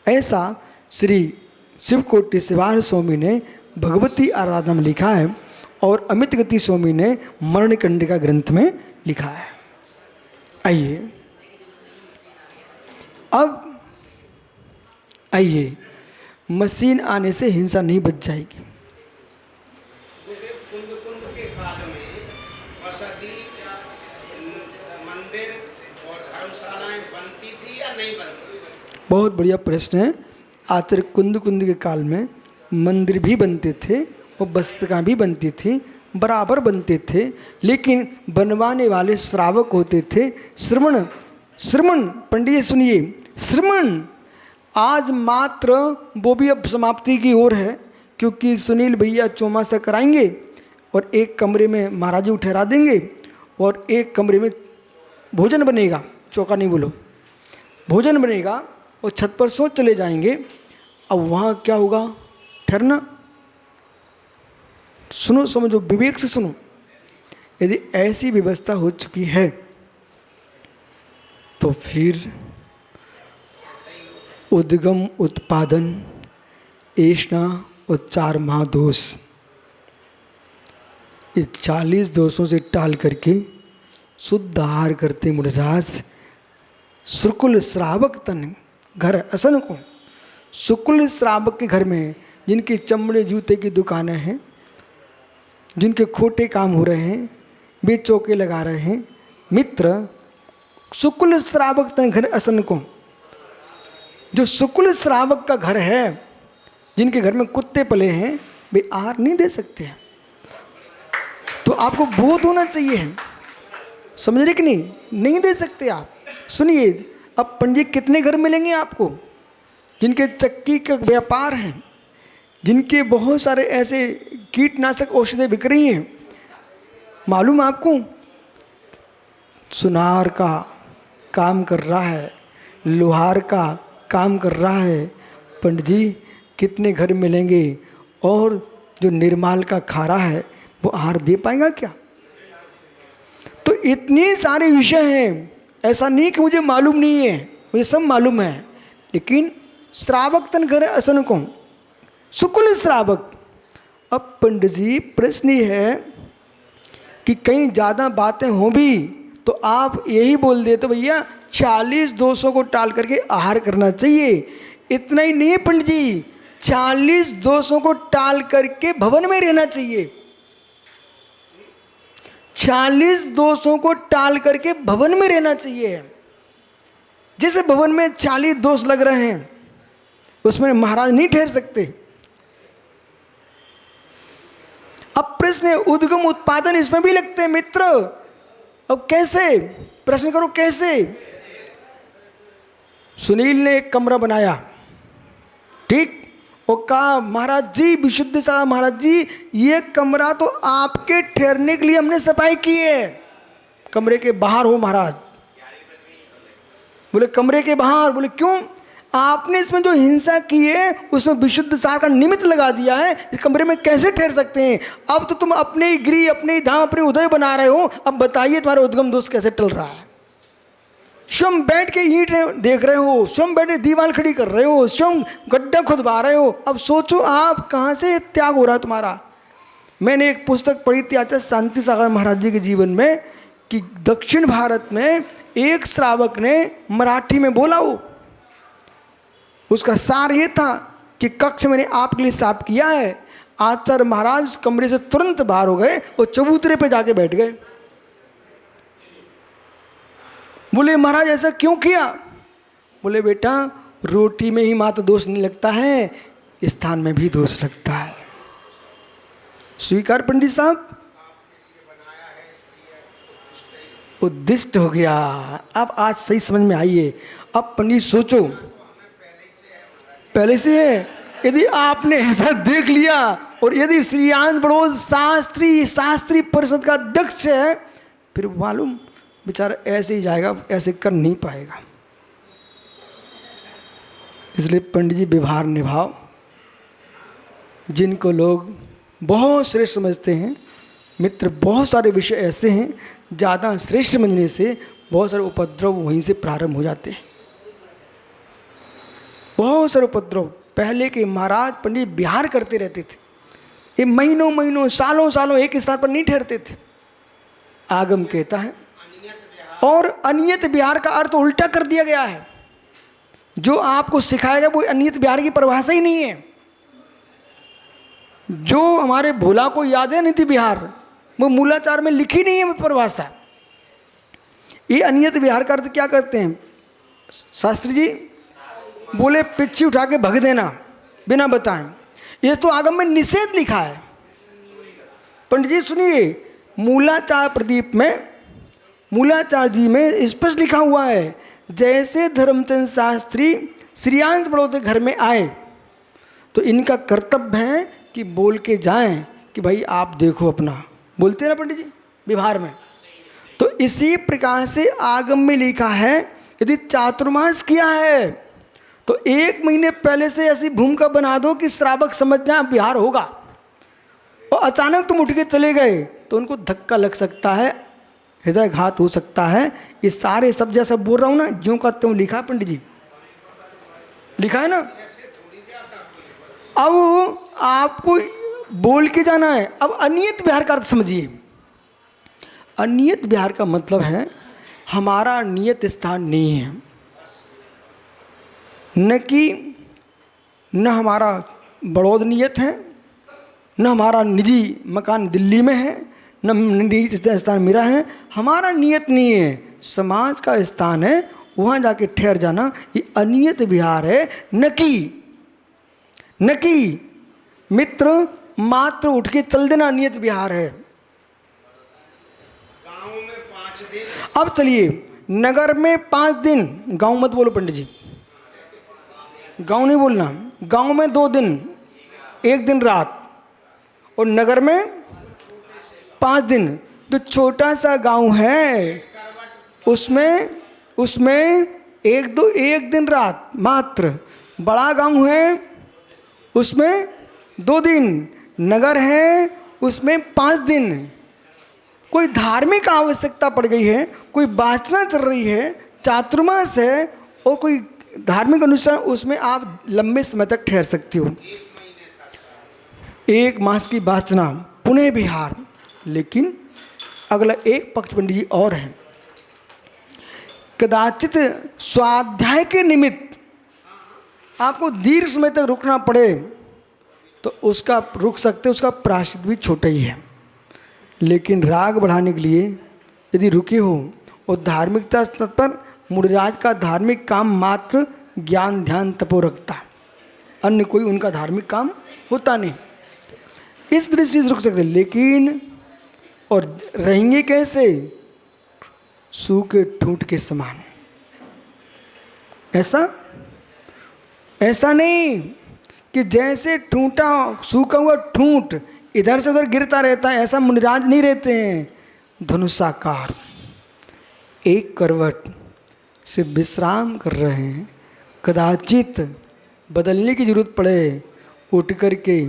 ऐसा श्री शिवकोटि शिवार स्वामी ने भगवती आराधना में लिखा है, और अमित गति स्वामी ने मरणकंडिका ग्रंथ में लिखा है। आइए अब आइए, मशीन आने से हिंसा नहीं बच जाएगी। कुंद के काल में बसती, मंदिर और धर्मशालाएं बनती थी या नहीं बनती? बहुत बढ़िया प्रश्न है। आचार्य कुंद के काल में मंदिर भी बनते थे और बस्तिकां भी बनती थी, बराबर बनते थे, लेकिन बनवाने वाले श्रावक होते थे। श्रमण पंडित जी सुनिए, श्रमण आज मात्र वो भी अब समाप्ति की ओर है, क्योंकि सुनील भैया चौमासा कराएंगे और एक कमरे में महाराज जी ठहरा देंगे, और एक कमरे में भोजन बनेगा, चौका नहीं बोलो, भोजन बनेगा, और छत पर सो चले जाएंगे। अब वहाँ क्या होगा, ठहरना। सुनो, समझो, विवेक से सुनो। यदि ऐसी व्यवस्था हो चुकी है तो फिर उद्गम उत्पादन ऐष्णा और 4 महादोष, ये 40 दोषों से टाल करके शुद्ध आहार करते मुनिराज। शुक्ल श्रावक तन घर असन को, शुक्ल श्रावक के घर में जिनके चमड़े जूते की दुकानें हैं, जिनके खोटे काम हो रहे हैं, वे चौके लगा रहे हैं, मित्र शुक्ल श्रावक तन घर असन को। जो शुक्ल श्रावक का घर है, जिनके घर में कुत्ते पले हैं, वे आहार नहीं दे सकते हैं। तो आपको बोध होना चाहिए, समझ रहे कि नहीं दे सकते आप। सुनिए, अब पंडित कितने घर मिलेंगे आपको जिनके चक्की का व्यापार है, जिनके बहुत सारे ऐसे कीटनाशक औषधि बिक रही हैं। मालूम आपको, सुनार का काम कर रहा है, लोहार का काम कर रहा है। पंडित जी कितने घर मिलेंगे, और जो निर्माल का खा रहा है वो आहार दे पाएगा क्या? तो इतने सारे विषय हैं, ऐसा नहीं कि मुझे मालूम नहीं है, मुझे सब मालूम है। लेकिन श्रावक तन घर असन को, शुक्ल श्रावक। अब पंडित जी प्रश्न ये है कि कहीं ज़्यादा बातें हों भी तो आप यही बोल देते, भैया 40 दोषों को टाल करके आहार करना चाहिए। इतना ही नहीं पंडित जी, 40 दोषों को टाल करके भवन में रहना चाहिए। 40 दोषों को टाल करके भवन में रहना चाहिए। जैसे भवन में 40 दोष लग रहे हैं, उसमें महाराज नहीं ठहर सकते। अब प्रश्न है, उद्गम उत्पादन इसमें भी लगते हैं मित्र। अब कैसे, प्रश्न करो कैसे? सुनील ने एक कमरा बनाया, ठीक, और कहा महाराज जी, विशुद्ध साहब महाराज जी, ये कमरा तो आपके ठहरने के लिए हमने सफाई की है। कमरे के बाहर हो महाराज। बोले कमरे के बाहर? बोले क्यों? आपने इसमें जो हिंसा की है उसमें विशुद्ध सार का निमित्त लगा दिया है, इस कमरे में कैसे ठहर सकते हैं? अब तो तुम अपने ही गृह, अपने ही धाम, अपने उदय बना रहे हो। अब बताइए तुम्हारा उद्गम दोष कैसे टल रहा है? स्वयं बैठ के ईंट देख रहे हो, स्वयं बैठ के दीवार खड़ी कर रहे हो, स्वयं गड्ढा खुदवा रहे हो। अब सोचो आप कहाँ से त्याग हो रहा है तुम्हारा। मैंने एक पुस्तक पढ़ी थी आचार्य शांति सागर महाराज जी के जीवन में कि दक्षिण भारत में एक श्रावक ने मराठी में बोला, वो उसका सार ये था कि कक्ष मैंने आपके लिए साफ किया है। आचार्य महाराज कमरे से तुरंत बाहर हो गए और चबूतरे पे जाके बैठ गए। बोले महाराज ऐसा क्यों किया? बोले बेटा रोटी में ही मात्र दोष नहीं लगता है, स्थान में भी दोष लगता है। स्वीकार पंडित साहब? उद्दिष्ट हो गया। अब आज सही समझ में आइए। अब पंडित सोचो, पहले से है, यदि आपने ऐसा देख लिया और यदि श्री आनंद बड़ोद शास्त्री परिषद का अध्यक्ष है, फिर मालूम बेचारा ऐसे ही जाएगा, ऐसे कर नहीं पाएगा। इसलिए पंडित जी व्यवहार निभाओ। जिनको लोग बहुत श्रेष्ठ समझते हैं, मित्र, बहुत सारे विषय ऐसे हैं ज़्यादा श्रेष्ठ समझने से बहुत सारे उपद्रव वहीं से प्रारंभ हो जाते हैं। बहुत सारे उपद्रव। पहले के महाराज पंडित विहार करते रहते थे, ये महीनों महीनों सालों सालों एक स्थान पर नहीं ठहरते थे। आगम कहता है, और अनियत विहार का अर्थ उल्टा कर दिया गया है। जो आपको सिखाएगा वो अनियत विहार की परिभाषा ही नहीं है। जो हमारे भोला को याद है नीति विहार, वो मूलाचार में लिखी नहीं है वो परिभाषा। ये अनियत विहार का अर्थ क्या करते हैं शास्त्री जी? बोले पिच्छी उठा के भग देना बिना बताएं। ये तो आगम में निषेध लिखा है। पंडित जी सुनिए, मूलाचार प्रदीप में मूलाचार जी में स्पष्ट लिखा हुआ है, जैसे धर्मचंद शास्त्री श्रीयांश बड़ोद के घर में आए तो इनका कर्तव्य है कि बोल के जाएं कि भाई आप देखो अपना, बोलते हैं ना पंडित जी व्यवहार में। तो इसी प्रकार से आगम में लिखा है, यदि चातुर्मास किया है तो 1 महीने पहले से ऐसी भूमिका बना दो कि श्रावक समझ जाए विहार होगा। और अचानक तुम उठ के चले गए तो उनको धक्का लग सकता है, हृदयघात हो सकता है। ये सारे सब जैसा बोल रहा हूँ ना, ज्यों का त्यों लिखा है पंडित जी, लिखा है ना। अब आपको बोल के जाना है। अब अनियत विहार का अर्थ समझिए। अनियत विहार का मतलब है हमारा नियत स्थान नहीं है, न कि न हमारा बड़ौद नियत है, न हमारा निजी मकान दिल्ली में है, न निजी स्थान मेरा है। हमारा नियत नहीं है, समाज का स्थान है, वहाँ जाके ठहर जाना ये अनियत विहार है। न कि मित्र मात्र उठ के चल देना नियत विहार है। गांव में 5 दिन, अब चलिए नगर में 5 दिन, गांव मत बोलो पंडित जी, गांव नहीं बोलना। गांव में 2 दिन, 1 दिन रात, और नगर में 5 दिन। जो छोटा सा गांव है उसमें 1 दिन रात मात्र। बड़ा गांव है उसमें 2 दिन, नगर है उसमें 5 दिन। कोई धार्मिक आवश्यकता पड़ गई है, कोई वासना चल रही है, चातुर्मास है, और कोई धार्मिक अनुष्ठान, उसमें आप लंबे समय तक ठहर सकते हो। 1 मास की वासना, पुनः विहार। लेकिन अगला एक पक्ष पंडित जी और है, कदाचित स्वाध्याय के निमित्त आपको दीर्घ समय तक रुकना पड़े तो उसका रुक सकते, उसका प्रायश्चित भी छोटा ही है। लेकिन राग बढ़ाने के लिए यदि रुके हो, और धार्मिकता स्तर पर मुनिराज का धार्मिक काम मात्र ज्ञान ध्यान तपो रखता, अन्य कोई उनका धार्मिक काम होता नहीं, इस दृष्टि से रुक सकते। लेकिन और रहेंगे कैसे? सूखे ठूंठ के समान। ऐसा नहीं कि जैसे ठूंठा सूखा हुआ ठूंठ इधर से उधर गिरता रहता है, ऐसा मुनिराज नहीं रहते हैं। धनुषाकार एक करवट से विश्राम कर रहे हैं। कदाचित बदलने की जरूरत पड़े, उठ कर के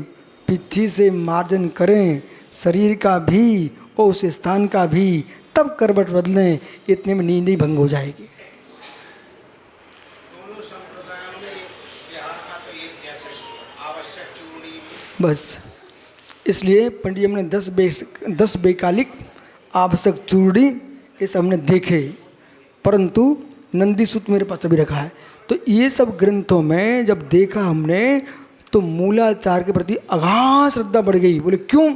पिछी से मार्जन करें शरीर का भी और उस स्थान का भी, तब करवट बदलें, इतने में नींद ही भंग हो जाएगी। दोनों संप्रदायों में विहार का तो एक जैसे आवश्यक चूड़ी बस इसलिए पंडित जी हमने 10 वैकालिक आवश्यक चूड़ी ये सब हमने देखे, परंतु नंदी सूत्र मेरे पास अभी रखा है। तो ये सब ग्रंथों में जब देखा हमने तो मूलाचार के प्रति अगाध श्रद्धा बढ़ गई। बोले क्यों?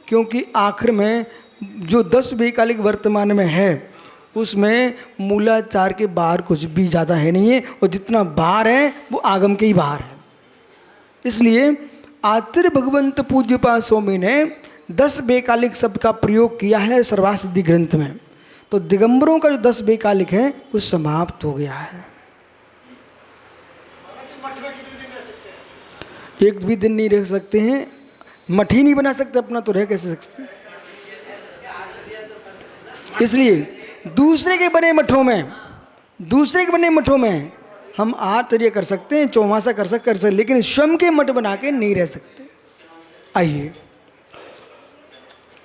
क्योंकि आखिर में जो 10 वैकालिक वर्तमान में है उसमें मूलाचार के बाहर कुछ भी ज़्यादा है नहीं है, और जितना बाहर है वो आगम के ही बाहर है। इसलिए आचार्य भगवंत पूज्यपाद स्वामी ने 10 वैकालिक शब्द का प्रयोग किया है सर्वासिद्धि ग्रंथ में। तो दिगंबरों का जो 10 वैकालिक है वो समाप्त हो गया है। एक भी दिन नहीं रह सकते हैं, मठ ही नहीं बना सकते अपना, तो रह कैसे सकते? इसलिए दूसरे के बने मठों में हम आचार्य कर सकते हैं, चौमासा कर सकते, लेकिन स्वयं के मठ बना के नहीं रह सकते। आइए,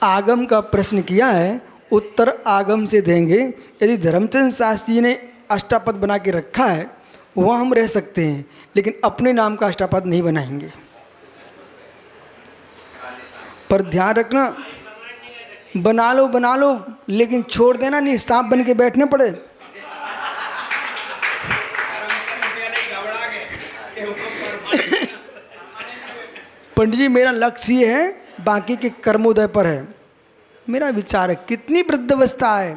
आगम का प्रश्न किया है, उत्तर आगम से देंगे। यदि धर्मचंद शास्त्री जी ने अष्टापद बना के रखा है वहाँ हम रह सकते हैं, लेकिन अपने नाम का अष्टापद नहीं बनाएंगे। पर ध्यान रखना, बना लो लेकिन छोड़ देना नहीं, सांप बन के बैठने पड़े। पंडित जी मेरा लक्ष्य ये है, बाकी के कर्मोदय पर है। मेरा विचार है कितनी वृद्धावस्था है,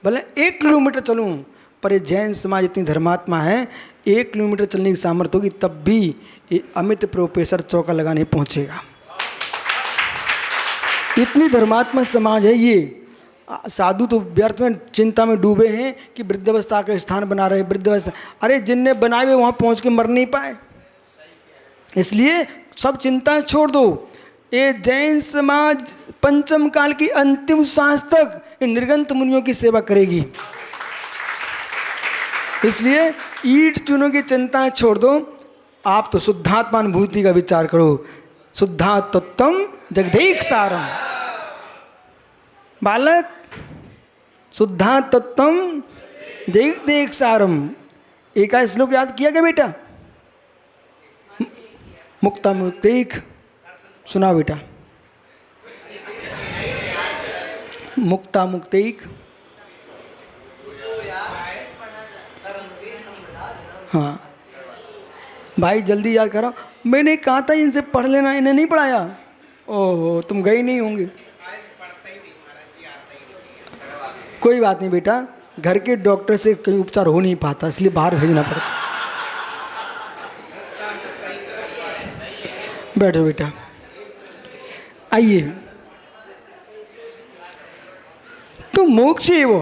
भले 1 किलोमीटर चलूँ, पर ये जैन समाज इतनी धर्मात्मा है, 1 किलोमीटर चलने की सामर्थ्य होगी तब भी ये अमित प्रोफेसर चौका लगाने पहुँचेगा। इतनी धर्मात्मा समाज है ये। साधु तो व्यर्थ में चिंता में डूबे हैं कि वृद्धावस्था का स्थान बना रहे, वृद्धावस्था। अरे जिनने बनाए हुए वहाँ पहुँच के मर नहीं पाए, इसलिए सब चिंता छोड़ दो। ये जैन समाज पंचम काल की अंतिम सांस तक इन निर्गंत मुनियों की सेवा करेगी। इसलिए ईट चूनों की चिंता छोड़ दो, आप तो शुद्धात्मानुभूति का विचार करो। शुद्धा तत्वम जगदेक सारम, बालक शुद्धा तत्वम जगदेक सारम। एक श्लोक याद किया क्या बेटा? मुक्ता मुक्तिक सुना बेटा, मुक्ता मुक्तिक। हाँ भाई जल्दी याद करो, मैंने कहा था इनसे पढ़ लेना, इन्हें नहीं पढ़ाया। ओहो तुम गए नहीं होंगे। कोई बात नहीं बेटा, घर के डॉक्टर से कहीं उपचार हो नहीं पाता, इसलिए बाहर भेजना पड़ता। बैठो बेटा। आइए, तो मोक्ष है वो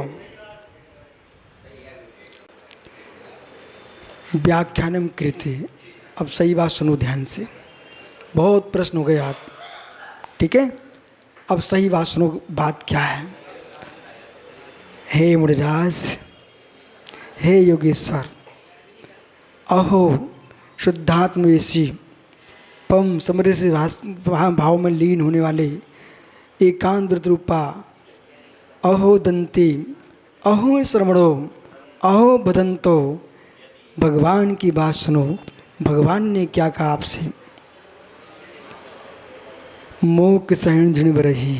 व्याख्यानम कृते। अब सही बात सुनो ध्यान से, बहुत प्रश्न हो गए आप, ठीक है? अब सही बात सुनो, बात क्या है? हे मुनिराज, हे योगेश्वर, अहो शुद्धात्मवेशी पम समरसी भाव में लीन होने वाले एकांत व्रत रूपा, अहो दंती, अहो श्रवणो, अहो बदंतो, भगवान की बात सुनो। भगवान ने क्या कहा आपसे? मोक्ष सहन जिनवरही,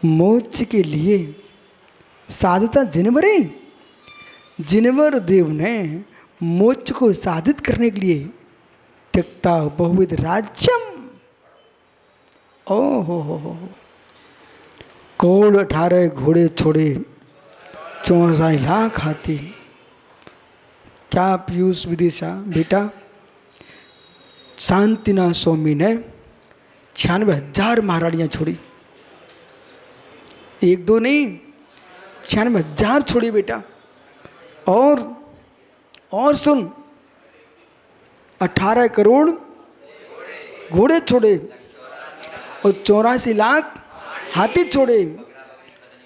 मोक्ष के लिए साधता जिनवरे। जिनवर देव ने मोक्ष को साधित करने के लिए त्यक्ता बहुविध राज्यम, ओ हो, कोड़ 18 घोड़े छोड़े, 64 लाख हाथी। क्या पीयूष विदिशा बेटा? शांतिनाथ स्वामी ने 96,000 महारानियाँ छोड़ी, 1-2 नहीं, 96,000 छोड़ी बेटा। और सुन, 18 करोड़ घोड़े छोड़े और 84 लाख हाथी छोड़े।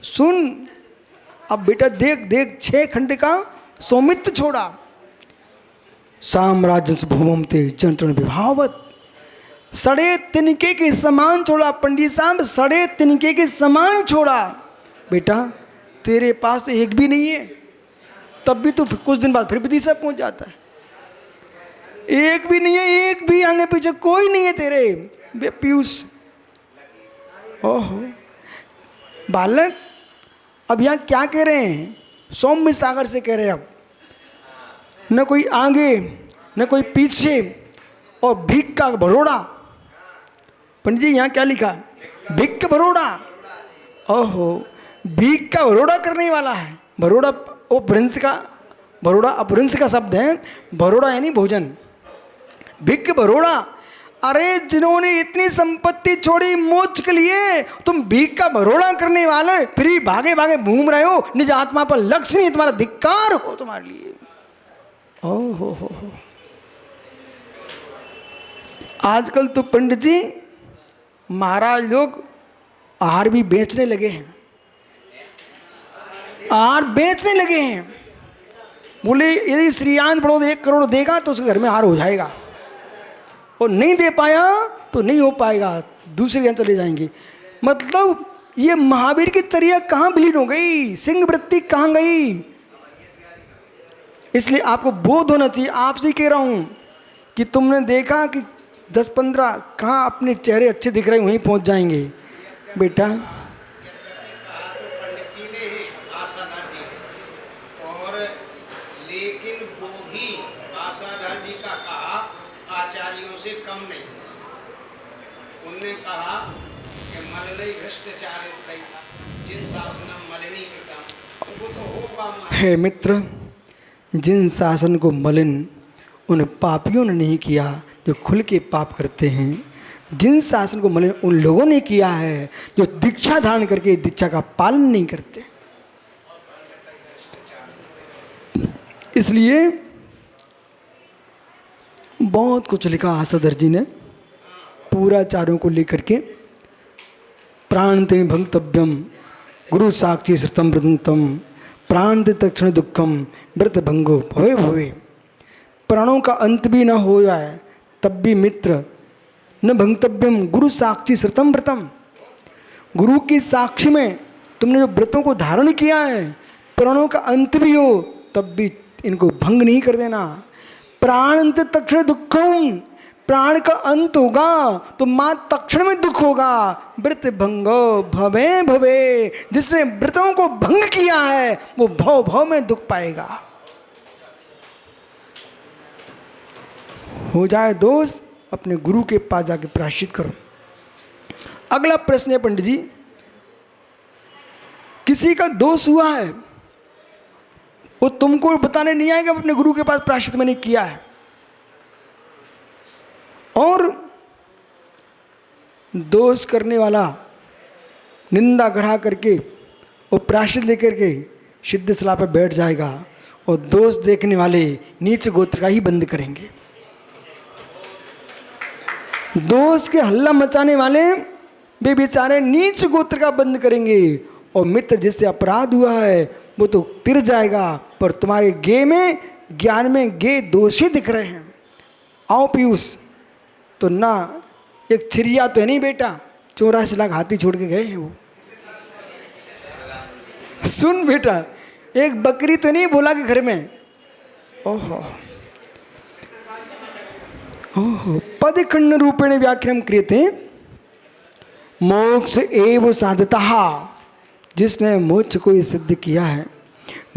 सुन अब बेटा, देख 6 खंड का सौमित्र छोड़ा। साम्राज्य भूमम ते चंचरण विभावत, सड़े तिनके के समान छोड़ा। पंडित साहब सड़े तिनके के समान छोड़ा। बेटा तेरे पास तो एक भी नहीं है, तब भी तू कुछ दिन बाद फिर विदिशा पहुंच जाता है। एक भी नहीं है, एक भी आगे पीछे कोई नहीं है तेरे। पीयूष ओहो बालक, अब यहाँ क्या कह रहे हैं? सौम्य सागर से कह रहे हैं। अब न कोई आगे न कोई पीछे, और भीख का भरोड़ा। पंडित जी यहाँ क्या लिखा? भीख का भरोड़ा। ओहो, भीख का भरोड़ा करने वाला है। भरोड़ा वो भ्रंश का, भरोड़ा अपभ्रंश का शब्द है। भरोड़ा यानी भोजन। भीख भरोड़ा। अरे जिन्होंने इतनी संपत्ति छोड़ी मोक्ष के लिए, तुम भीख का भरोड़ा करने वाले फिर भी भागे भागे घूम रहे हो। निज आत्मा पर लक्ष्य नहीं, तुम्हारा धिक्कार हो तुम्हारे लिए। ओहो हो। आजकल तो पंडित जी महाराज लोग आहार भी बेचने लगे हैं। आहार बेचने लगे हैं। बोले यदि श्रीयांश पड़ोद 1 करोड़ देगा तो उसके घर में हार हो जाएगा, और नहीं दे पाया तो नहीं हो पाएगा, दूसरे यहाँ चले जाएंगे। मतलब ये महावीर की चर्या कहाँ विलीन हो गई? सिंह वृत्ति कहाँ गई? इसलिए आपको बोध होना चाहिए। आपसे ही कह रहा हूँ कि तुमने देखा कि 10-15 कहाँ अपने चेहरे अच्छे दिख रहे, वहीं पहुँच जाएंगे बेटा। पंडित जी ने आशाधर जी ने, और लेकिन वो भी आशाधर जी का कहा आचार्यों से कम नहीं। उनने कहा कि मललई भ्रष्टाचार जिन शासनम मलिनी कृतम, वो तो होगा। हे मित्र, जिन शासन को मलिन उन पापियों ने नहीं किया जो खुल के पाप करते हैं। जिन शासन को मलिन उन लोगों ने किया है जो दीक्षा धारण करके दीक्षा का पालन नहीं करते। इसलिए बहुत कुछ लिखा आशाधर जी ने पूराचार्यों को लेकर के। प्राणते भंगतव्यम गुरु साक्षी श्रुतम वृदंतम प्राणते तक्षण दुखम व्रत भंगो भवे भवे। प्राणों का अंत भी न हो जाए तब भी मित्र न भंगतव्यम गुरु साक्षी श्रुतम व्रतम। गुरु की साक्षी में तुमने जो व्रतों को धारण किया है, प्राणों का अंत भी हो तब भी इनको भंग नहीं कर देना। प्राणंत तक्षण दुखम, प्राण का अंत होगा तो मां तक्षण में दुख होगा। व्रत भंगो भवे भवे, जिसने व्रतों को भंग किया है वो भव भव में दुख पाएगा। हो जाए दोस्त, अपने गुरु के पास जाके प्रायश्चित करो। अगला प्रश्न है पंडित जी, किसी का दोष हुआ है, वो तुमको बताने नहीं आएगा अपने गुरु के पास प्रायश्चित मैंने किया है, और दोष करने वाला निंदा ग्रह करके वो प्रायश्चित लेकर के सिद्ध सलाह पर बैठ जाएगा, और दोष देखने वाले नीच गोत्र का ही बंद करेंगे। दोष के हल्ला मचाने वाले वे बेचारे नीच गोत्र का बंद करेंगे, और मित्र जिससे अपराध हुआ है वो तो तिर जाएगा, पर तुम्हारे गे में ज्ञान में गे दोषी दिख रहे हैं। आओ पीयूष, तो ना एक छिरिया तो है नहीं बेटा, 84 लाख हाथी छोड़ के गए हैं वो। सुन बेटा, एक बकरी तो नहीं बोला कि घर में। ओहो ओहो, पदखंड रूपेण व्याख्यान क्रियते मोक्ष एव साधतः। जिसने मोक्ष को सिद्ध किया है,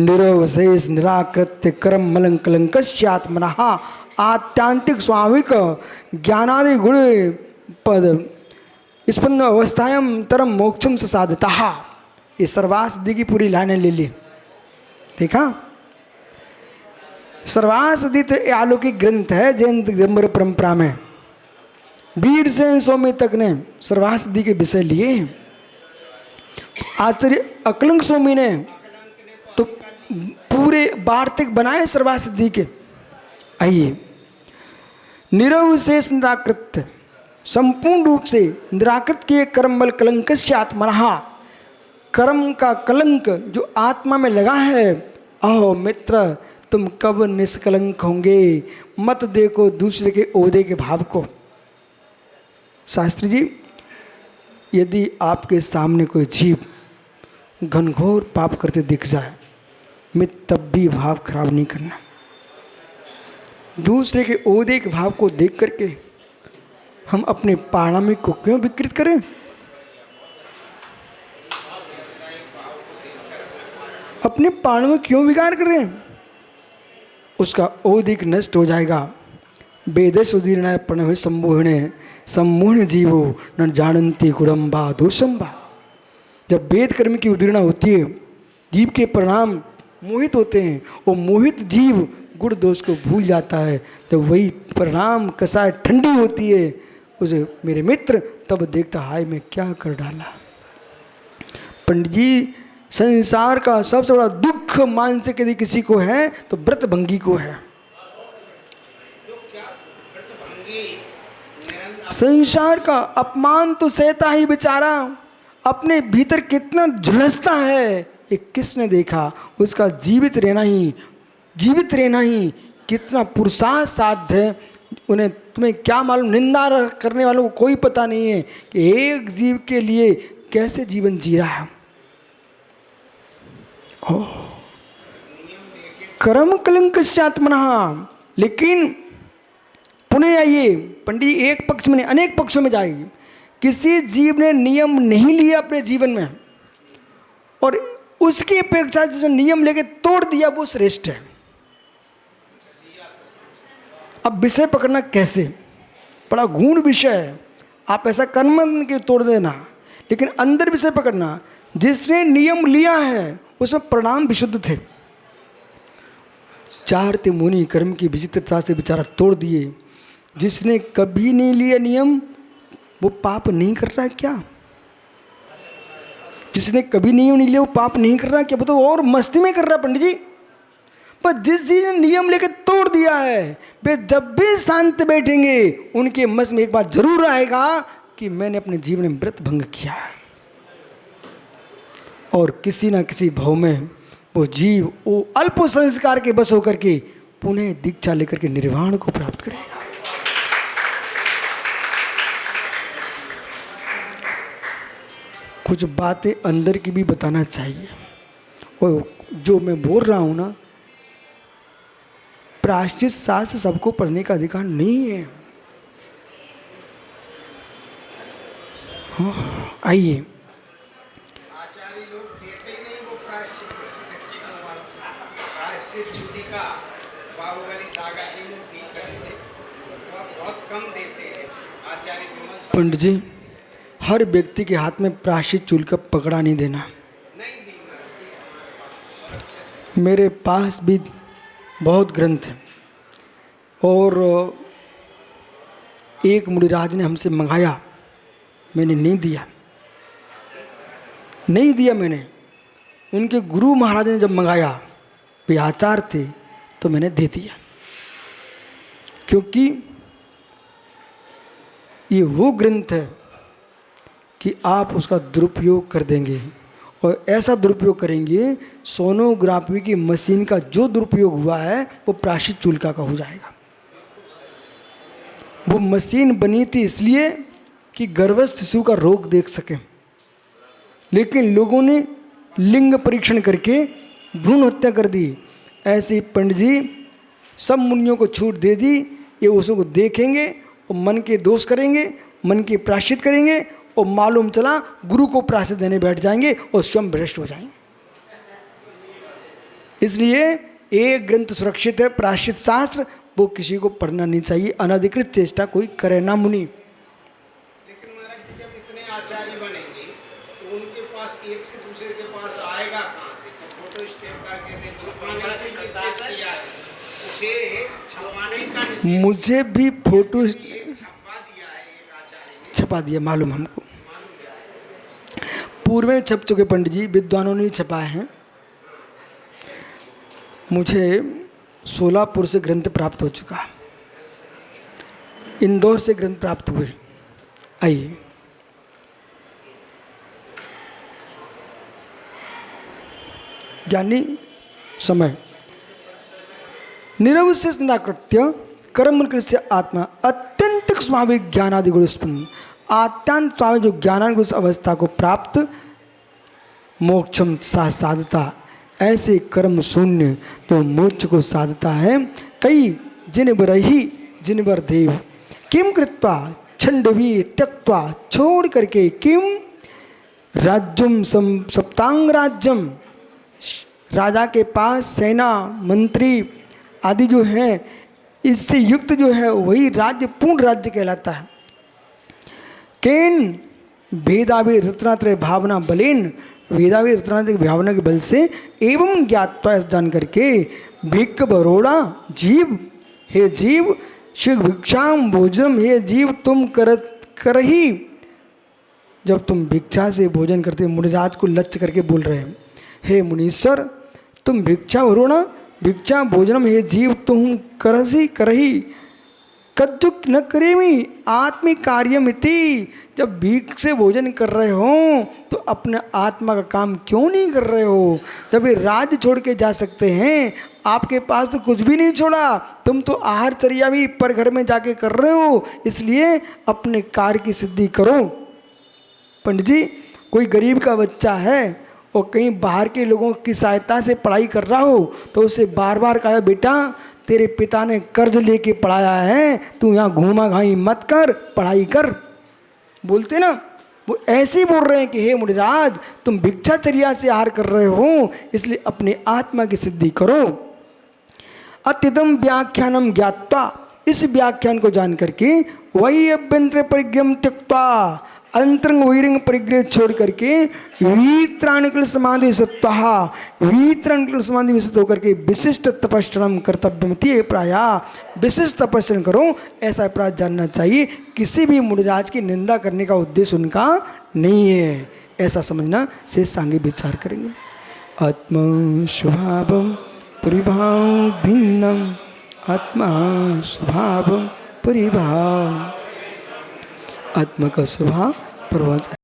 निरवशेष निराकृत्य कर्म मलं कलंकस्यात्मनः आत्यांतिक स्वाभाविक ज्ञानादि गुण पद स्पंद अवस्थायाम तरम मोक्षम से साधता। ये सर्वासिद्धि की पूरी लाइनें ले ली। देखा, सर्वासिद्धि तो अलौकिक ग्रंथ है जैन दिगंबर परंपरा में। वीर सेन स्वामी तक ने सर्वासिद्धि के विषय लिए हैं। आचार्य अकलंक स्वामी ने तो पूरे वार्तिक बनाए सर्वासिद्धि के। आइए, निरवशेष निराकृत, संपूर्ण रूप से निराकृत किए कर्म बल कलंक से आत्मनः, कर्म का कलंक जो आत्मा में लगा है। अहो मित्र, तुम कब निष्कलंक होंगे? मत देखो दूसरे के ओहदे के भाव को। शास्त्री जी, यदि आपके सामने कोई जीव घनघोर पाप करते दिख जाए, मैं तब भी भाव खराब नहीं करना। दूसरे के ओहदे के भाव को देख करके हम अपने पारणामिक को क्यों विकृत करें? अपने प्राणों में क्यों विकार कर रहे हैं? उसका ओदिक नष्ट हो जाएगा। वेद सुदीर्ण प्रणव सम्मोहण सम्मोहन जीवो न जानती कुड़म्बा दोषम्बा। जब वेद कर्म की उदीर्णा होती है, जीव के परिणाम मोहित होते हैं, वो मोहित जीव गुण दोष को भूल जाता है। जब वही परिणाम कसाय ठंडी होती है, उसे मेरे मित्र तब देखता, हाय मैं क्या कर डाला। पंडित जी, संसार का सबसे बड़ा दुख मानसिक यदि किसी को है तो व्रतभंगी को है। संसार का अपमान तो सहता ही बेचारा, अपने भीतर कितना झुलसता है ये किसने देखा। उसका जीवित रहना ही कितना पुरुषार्थ साध्य है। उन्हें तुम्हें क्या मालूम, निंदा करने वालों को कोई पता नहीं है कि एक जीव के लिए कैसे जीवन जी रहा है। कर्म कलंकस्यात्मनः। लेकिन पुनः आइए पंडित, एक पक्ष में नहीं अनेक पक्षों में जाइए। किसी जीव ने नियम नहीं लिया अपने जीवन में और उसकी अपेक्षा जिसने नियम लेके तोड़ दिया वो श्रेष्ठ है। अब विषय पकड़ना कैसे, बड़ा गूढ़ विषय है। आप ऐसा कर्म के तोड़ देना, लेकिन अंदर विषय पकड़ना। जिसने नियम लिया है उसमें परिणाम विशुद्ध थे। चार थे मुनि कर्म की विचित्रता से बेचारा तोड़ दिए। जिसने कभी नहीं लिया नियम वो पाप नहीं कर रहा है क्या? जिसने कभी नियम नहीं लिया वो पाप नहीं कर रहा है क्या? बताओ, और मस्ती में कर रहा है पंडित जी। पर जिस जिसने नियम लेकर तोड़ दिया है वे जब भी शांत बैठेंगे उनके मन में एक बार जरूर आएगा कि मैंने अपने जीवन में व्रत भंग किया है। और किसी ना किसी भाव में वो जीव वो अल्प संस्कार के बस होकर के पुनः दीक्षा लेकर के निर्वाण को प्राप्त करेगा। कुछ बातें अंदर की भी बताना चाहिए। और जो मैं बोल रहा हूं ना, प्रायश्चित शास्त्र सबको पढ़ने का अधिकार नहीं है। आइए, आचार्य लोग देते ही नहीं वो प्रायश्चित चूलिका बाहुबली सागर की मूर्ति करते बहुत कम देते हैं आचार्य विमल। पंडित जी, हर व्यक्ति के हाथ में प्रायश्चित चूल का पकड़ा नहीं देना। नहीं दी मेरे पास भी बहुत ग्रंथ हैं और एक मुनिराज ने हमसे मंगाया, मैंने नहीं दिया मैंने। उनके गुरु महाराज ने जब मंगाया, वे आचार्य थे, तो मैंने दे दिया। क्योंकि ये वो ग्रंथ है कि आप उसका दुरुपयोग कर देंगे और ऐसा दुरुपयोग करेंगे, सोनोग्राफी की मशीन का जो दुरुपयोग हुआ है वो प्रायश्चित चूलिका का हो जाएगा। वो मशीन बनी थी इसलिए कि गर्भस्थ शिशु का रोग देख सके, लेकिन लोगों ने लिंग परीक्षण करके भ्रूण हत्या कर दी। ऐसे ही पंडित जी सब मुनियों को छूट दे दी, ये उसको देखेंगे और मन के दोष करेंगे, मन के प्रायश्चित करेंगे और मालूम चला गुरु को प्रायश्चित देने बैठ जाएंगे और स्वयं भ्रष्ट हो जाएंगे। इसलिए एक ग्रंथ सुरक्षित है, प्रायश्चित शास्त्र, वो किसी को पढ़ना नहीं चाहिए। अनधिकृत चेष्टा कोई करे ना मुनि। लेकिन महाराज जी जब इतने आचार्य बनेंगे तो उनके पास एक से दूसरे के पास आएगा कहाँ से? तो फोटो स्टेट करके छपाने का निषेध किया है, उसे छपाने का निषेध। मुझे भी फोटो छपा दिया है एक आचार्य ने, छपा दिया, मालूम हमको। पूर्व में छप चुके पंडित जी, विद्वानों ने छपाए हैं। मुझे सोलापुर से ग्रंथ प्राप्त हो चुका, इंदौर से ग्रंथ प्राप्त हुए। आइए, ज्ञानी समय निरवशेष निराकृत्य कर्म कृत्य आत्मा अत्यंत स्वाभाविक ज्ञानादि गुण उत्पन्न। अत्यंत स्वाभाविक जो ज्ञानादि गुण अवस्था को प्राप्त मोक्षम साधता, ऐसे कर्म शून्य तो मोक्ष को साधता है। कई जिन वर देव किम कृत्वा छंडवी त्यक्त्वा, छोड़ करके किम राज्यम सप्तांग राज्यम राजा के पास सेना मंत्री आदि जो हैं इससे युक्त जो है वही राज्य पूर्ण राज्य कहलाता है। केन भेदावे रत्नात्रय भावना बलेन, वेदावे रत्नात्रय की भावना के बल से एवं ज्ञात्वा जान करके भिक्ख बरोड़ा जीव, हे जीव शीघ्र भिक्षाम भोजनम, हे जीव तुम करही, जब तुम भिक्षा से भोजन करते मुनिराज को लक्ष्य करके बोल रहे हैं, हे मुनीश्वर तुम भिक्षा भरोड़ा भिक्षा भोजनम, हे जीव तुम करही कद्युक न करेमी आत्मिक कार्यमिति, जब भीख से भोजन कर रहे हो तो अपने आत्मा का काम क्यों नहीं कर रहे हो? जब ये राज्य छोड़ के जा सकते हैं, आपके पास तो कुछ भी नहीं छोड़ा, तुम तो आहार चर्या भी पर घर में जाके कर रहे हो, इसलिए अपने कार्य की सिद्धि करो। पंडित जी, कोई गरीब का बच्चा है और कहीं बाहर के लोगों की सहायता से पढ़ाई कर रहा हो तो उसे बार बार कहा, बेटा तेरे पिता ने कर्ज लेके पढ़ाया है, तू यहाँ घूमा घाई मत कर, पढ़ाई कर। बोलते ना, वो ऐसे ही बोल रहे हैं कि हे मुनिराज तुम भिक्षाचर्या से आहार कर रहे हो, इसलिए अपने आत्मा की सिद्धि करो। अत्यदम व्याख्यानम ज्ञात्वा, इस व्याख्यान को जान करके वही अभ्यंतर परिग्रह त्यक्त्वा, अंतरंग बहिरंग परिग्रह छोड़ करके वीत्रानुकूल समाधि सत्वः, वीत्रानुकूल समाधि में स्थित होकर के विशिष्ट तपस्या कर्तव्यमिति प्राया, विशिष्ट तपस्या करो ऐसा अपराध जानना चाहिए। किसी भी मुनिराज की निंदा करने का उद्देश्य उनका नहीं है, ऐसा समझना से सांगे विचार करेंगे। आत्मा स्वभावम परिभाव भिन्नम, आत्मा स्वभावम परिभाव, आत्मा का स्वभाव परवान